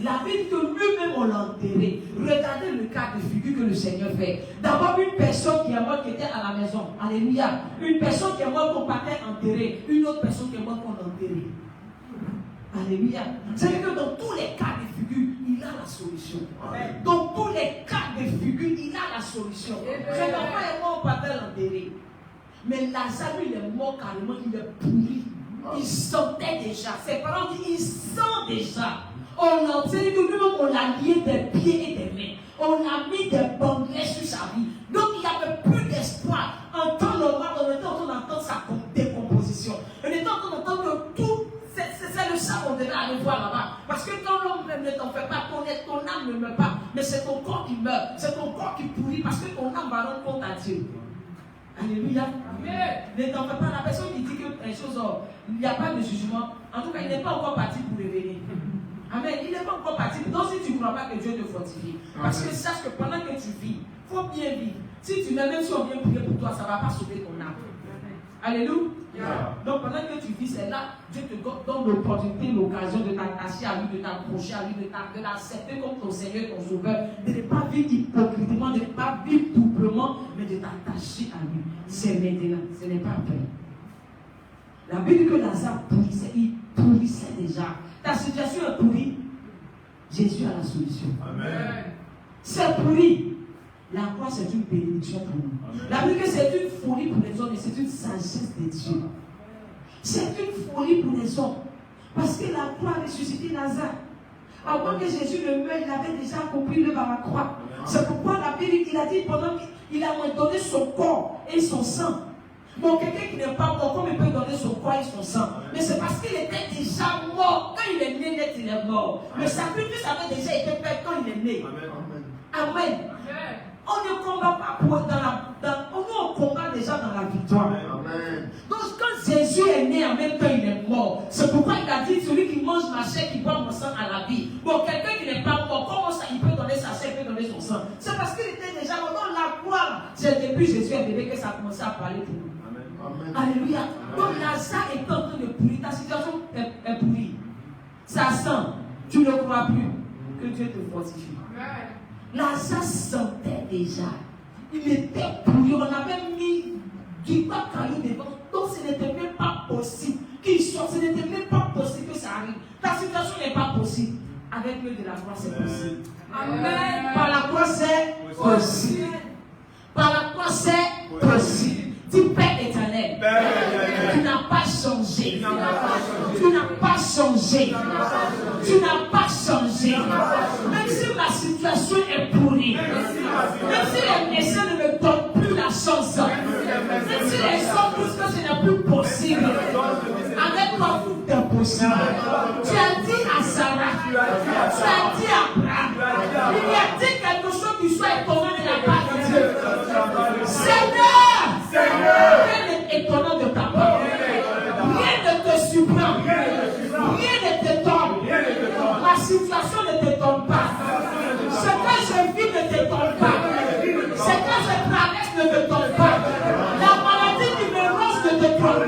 La Bible que lui-même on l'a enterré. Regardez le cas de figure que le Seigneur fait. D'abord, une personne qui est morte qui était à la maison. Alléluia. Une personne qui est morte qu'on partait enterrer. Une autre personne qui est morte qu'on enterrait. Alléluia. C'est-à-dire que dans tous les cas de figure, il a la solution. Dans tous les cas de figure, il a la solution. Son enfant est mort, on partait l'enterrer. Mais Lazare, lui, il est mort carrément, il est pourri. Il sentait déjà. Ses parents disent, il sent déjà. C'est-à-dire que nous-mêmes, on l'a lié des pieds et des mains. On a mis des bandelettes sur sa vie. Donc, il n'y avait plus d'espoir. En temps normal, on était en train d'entendre sa décomposition. On était en train d'entendre que tout, c'est le sang qu'on devait aller voir là-bas. Parce que quand l'homme même ne t'en fait pas, ton âme ne meurt pas. Mais c'est ton corps qui meurt. C'est ton corps qui pourrit parce que ton âme va rendre compte à Dieu. Alléluia. Ne t'en fais pas. La personne qui dit que les choses, il n'y a pas de jugement. En tout cas, il n'est pas encore parti pour revenir. Amen. Il n'est pas encore parti. Donc, si tu ne crois pas que Dieu te fortifie, parce que sache que pendant que tu vis, il faut bien vivre. Si tu n'as même si on vient prier pour toi, ça ne va pas sauver ton âme. Alléluia. Donc, pendant que tu vis, c'est là, Dieu te donne l'opportunité, l'occasion de t'attacher à lui, de t'approcher à lui, de l'accepter comme ton Seigneur, ton Sauveur, de ne pas vivre hypocritement, de ne pas vivre doublement, mais de t'attacher à lui. C'est maintenant, ce n'est pas après. La Bible que Lazare pourrissait, il pourrissait déjà. Ta situation est pourrie. Jésus a la solution. Amen. C'est pourri. La croix, c'est une bénédiction pour nous. Amen. La Bible, c'est une folie pour les hommes, mais c'est une sagesse de Dieu. C'est une folie pour les hommes. Parce que la croix a ressuscité Lazare. Avant que Jésus ne meure, il avait déjà accompli le à la croix. C'est pourquoi la Bible, il a dit pendant qu'il a donné son corps et son sang. Bon, quelqu'un qui n'est pas mort, comment il peut donner son corps et son sang? Mais c'est parce qu'il était déjà mort. Quand il est né, net, il est mort. Le sacrifice avait déjà été fait quand il est né. Amen. On ne combat pas pour on combat déjà dans la victoire. Amen. Donc quand Jésus est né, en même temps il est mort. C'est pourquoi il a dit celui qui mange ma chair, qui boit mon sang à la vie. Bon, quelqu'un qui n'est pas mort, comment ça il peut donner sa chair, il peut donner son sang? C'est parce qu'il était déjà mort. Donc la croix, c'est depuis Jésus est venu que ça a commencé à parler pour nous. Amen. Alléluia. Donc Lazare est en train de pourrir. Ta situation est pourrie. Ça sent. Tu ne crois plus que Dieu te fortifie. Lazare sentait déjà. Il était pourri. On avait mis du pas caillou devant. Donc ce n'était même pas possible qu'il sorte. Ce n'était même pas possible que ça arrive. Ta situation n'est pas possible. Avec le de la croix, c'est possible. Amen. Par la croix, c'est possible. Par la croix, c'est possible. Dis Père éternel, tu n'as pas changé. Tu n'as pas changé. Tu n'as pas changé. Même si ma situation est pourrie, même si les médecins ne me donnent plus la chance, même si les gens disent que ce n'est plus possible, avec toi tout est possible. Tu as dit à Sarah, tu as dit à Abraham, il a dit quelque chose qui soit étonnant de la part de Dieu. Seigneur, rien n'est étonnant de ta part. Rien ne te surprend. Rien ne t'étonne. Ma situation ne t'étonne pas. Ce que je vis ne t'étonne pas. Ce que je traverse ne t'étonne pas. La maladie qui me ronge ne t'étonne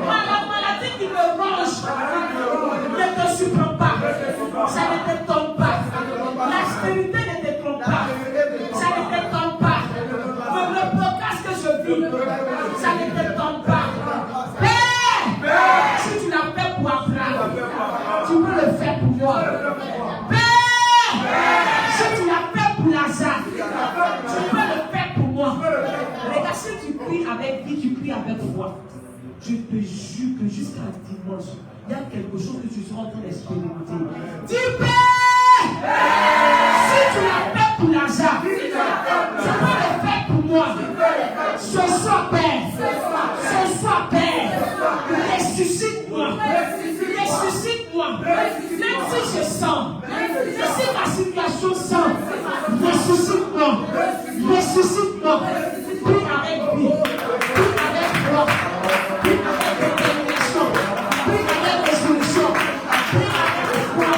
pas. La maladie qui me ronge ne te surprend pas. Ça ne t'étonne pas. L'aspérité ne t'étonne pas. Ça ne t'étonne pas. Le blocage que je vis, ça ne t'étonne pas. Père, si tu l'as fait pour Abraham, tu peux le faire pour moi. Père, si tu l'as fait pour Lazare, tu peux le faire pour moi. Regarde, si tu pries avec vie, tu pries avec foi. Je te jure que jusqu'à dimanche, il y a quelque chose que tu seras en train d'expérimenter. Dis Père, si tu l'as fait pour Lazare, tu peux le faire pour moi. Ce soir, Père, ce soir, Père, ressuscite-moi. Ressuscite-moi. Même si je sens, même si ma situation sent, ressuscite-moi. Ressuscite-moi. Prie avec vie. Prie avec foi. Prie avec détermination. Prie avec résolution. Prie avec foi.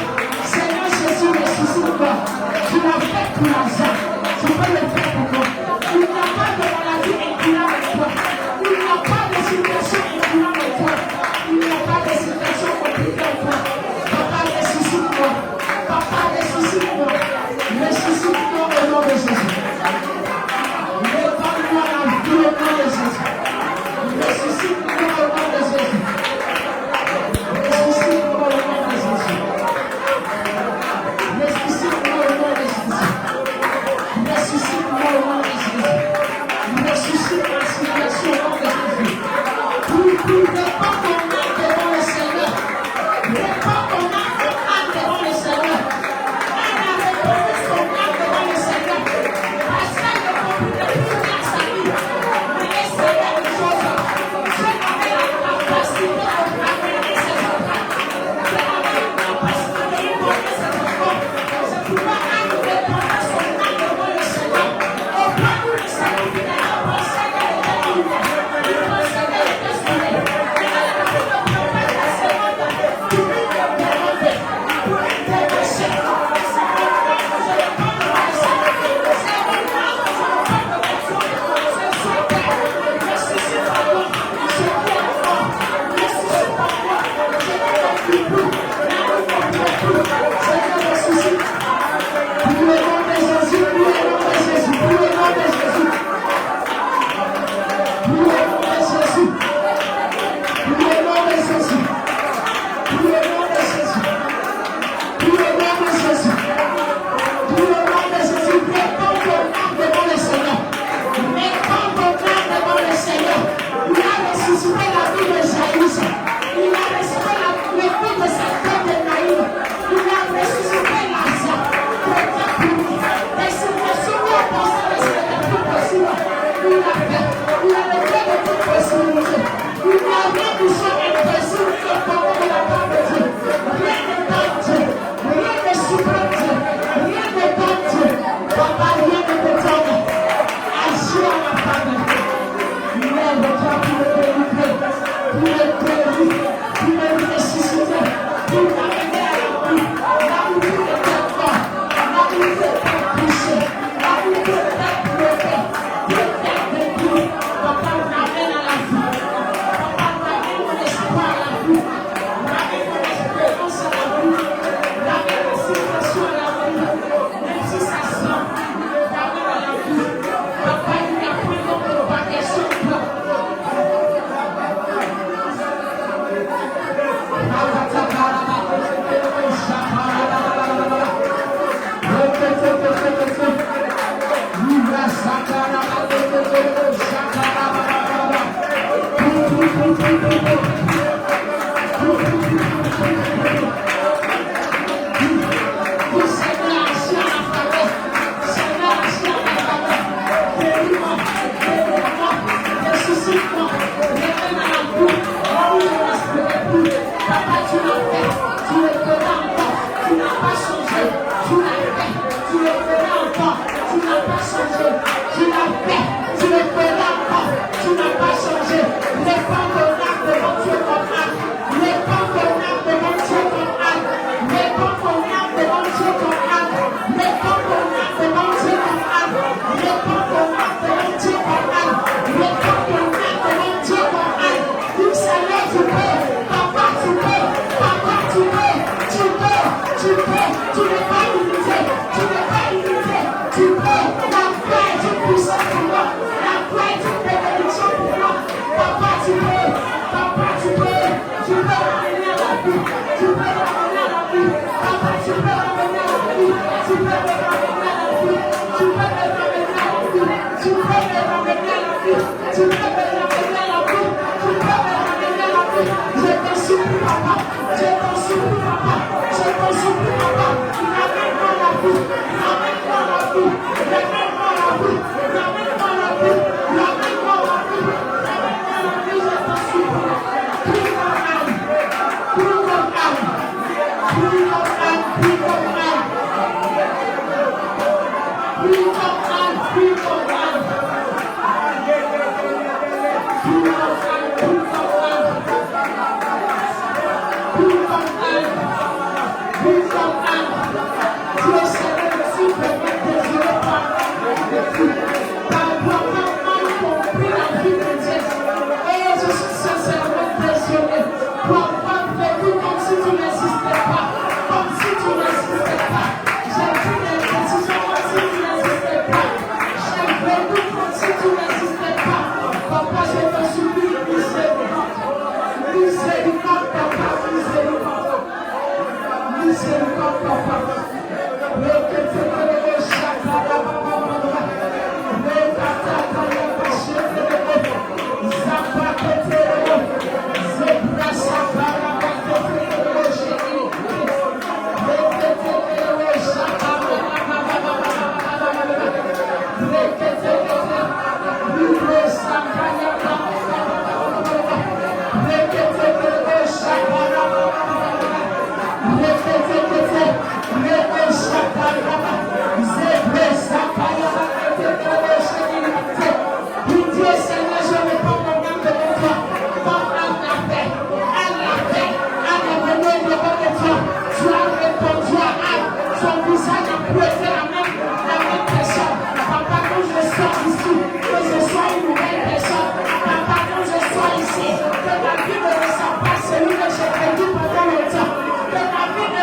Que ma vie ne ressent pas celui que j'ai vécu pendant longtemps. Que ma vie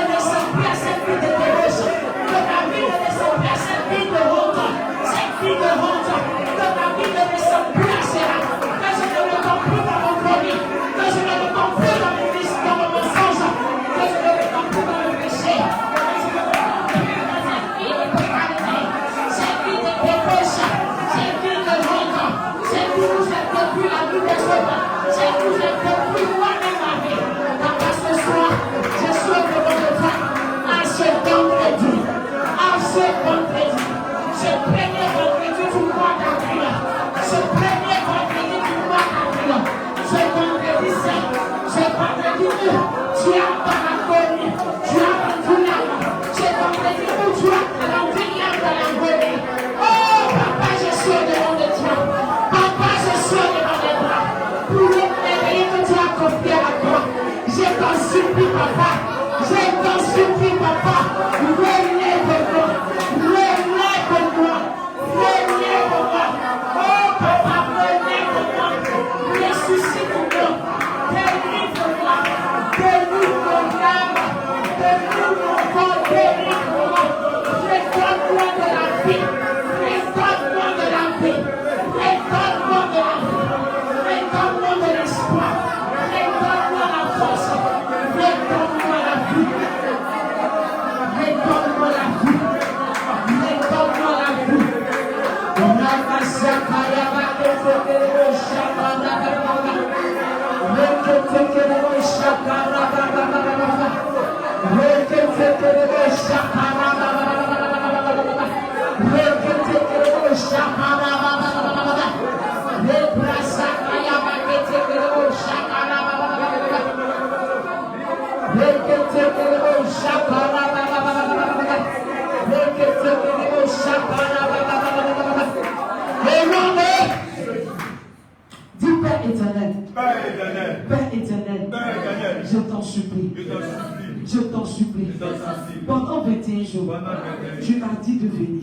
Dis Père éternel, Père éternel, Père éternel, Père éternel, je t'en supplie, je t'en supplie, je t'en supplie. je t'en supplie. Pendant 21 jours, Pendant 21 tu m'as dit de venir.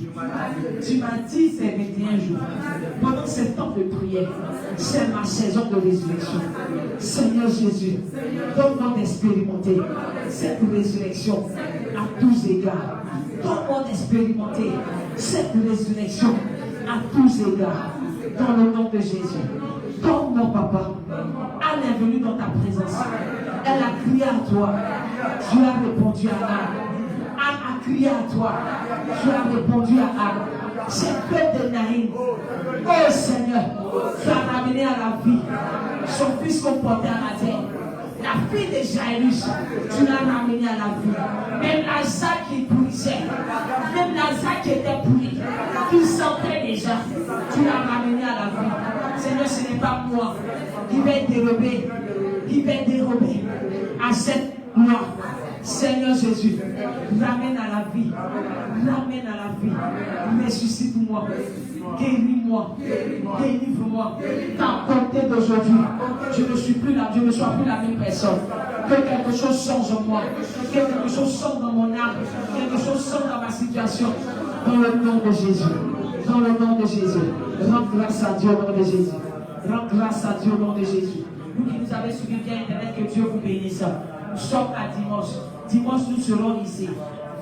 Tu m'as dit ces 21 jours. Pendant ce temps de prière, c'est ma saison de résurrection. Seigneur Jésus, donne-moi d'expérimenter cette résurrection à tous égards. Donne-moi d'expérimenter cette résurrection à tous égards. Dans le nom de Jésus. Donne-moi, Papa. Anne est venue dans ta présence. Elle a crié à toi. Tu as répondu à Anne. Anne a crié à toi. Tu as répondu à Anne. Cette peuple de Naïm. Oh Seigneur, tu as ramené à la vie son fils qu'on portait à la terre. La fille de Jairus, tu l'as ramené à la vie. Même Lazare qui pourrissait, même Lazare qui était pourri, qui sentait déjà, tu l'as ramené à la vie. Seigneur, ce n'est pas moi qui vais dérober à cette loi. Seigneur Jésus, ramène à la vie, ressuscite-moi, guéris-moi, délivre-moi. Qu'à compter d'aujourd'hui, je ne sois plus la même personne. Que quelque chose change en moi, que quelque chose change dans mon âme, quelque chose change dans ma situation. Dans le nom de Jésus, dans le nom de Jésus, rends grâce à Dieu au nom de Jésus. Rends grâce à Dieu au nom de Jésus. Vous qui nous avez suivi via Internet, que Dieu vous bénisse. Nous sommes à dimanche. Dimanche, nous serons ici.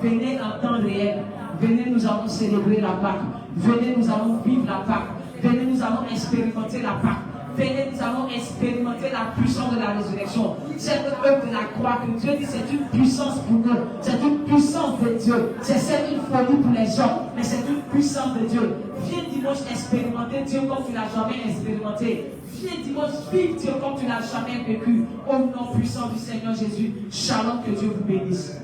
Venez en temps réel. Venez, nous allons célébrer la Pâque. Venez, nous allons vivre la Pâque. Venez, nous allons expérimenter la Pâque. Venez, nous allons expérimenter la puissance de la résurrection. Cette œuvre de la croix que Dieu dit, c'est une puissance pour nous. C'est une puissance de Dieu. C'est une folie pour les hommes, mais c'est une puissance de Dieu. Viens dimanche expérimenter Dieu comme tu l'as jamais expérimenté. Viens dimanche vivre Dieu comme tu l'as jamais vécu. Au nom puissant du Seigneur Jésus. Shalom, que Dieu vous bénisse.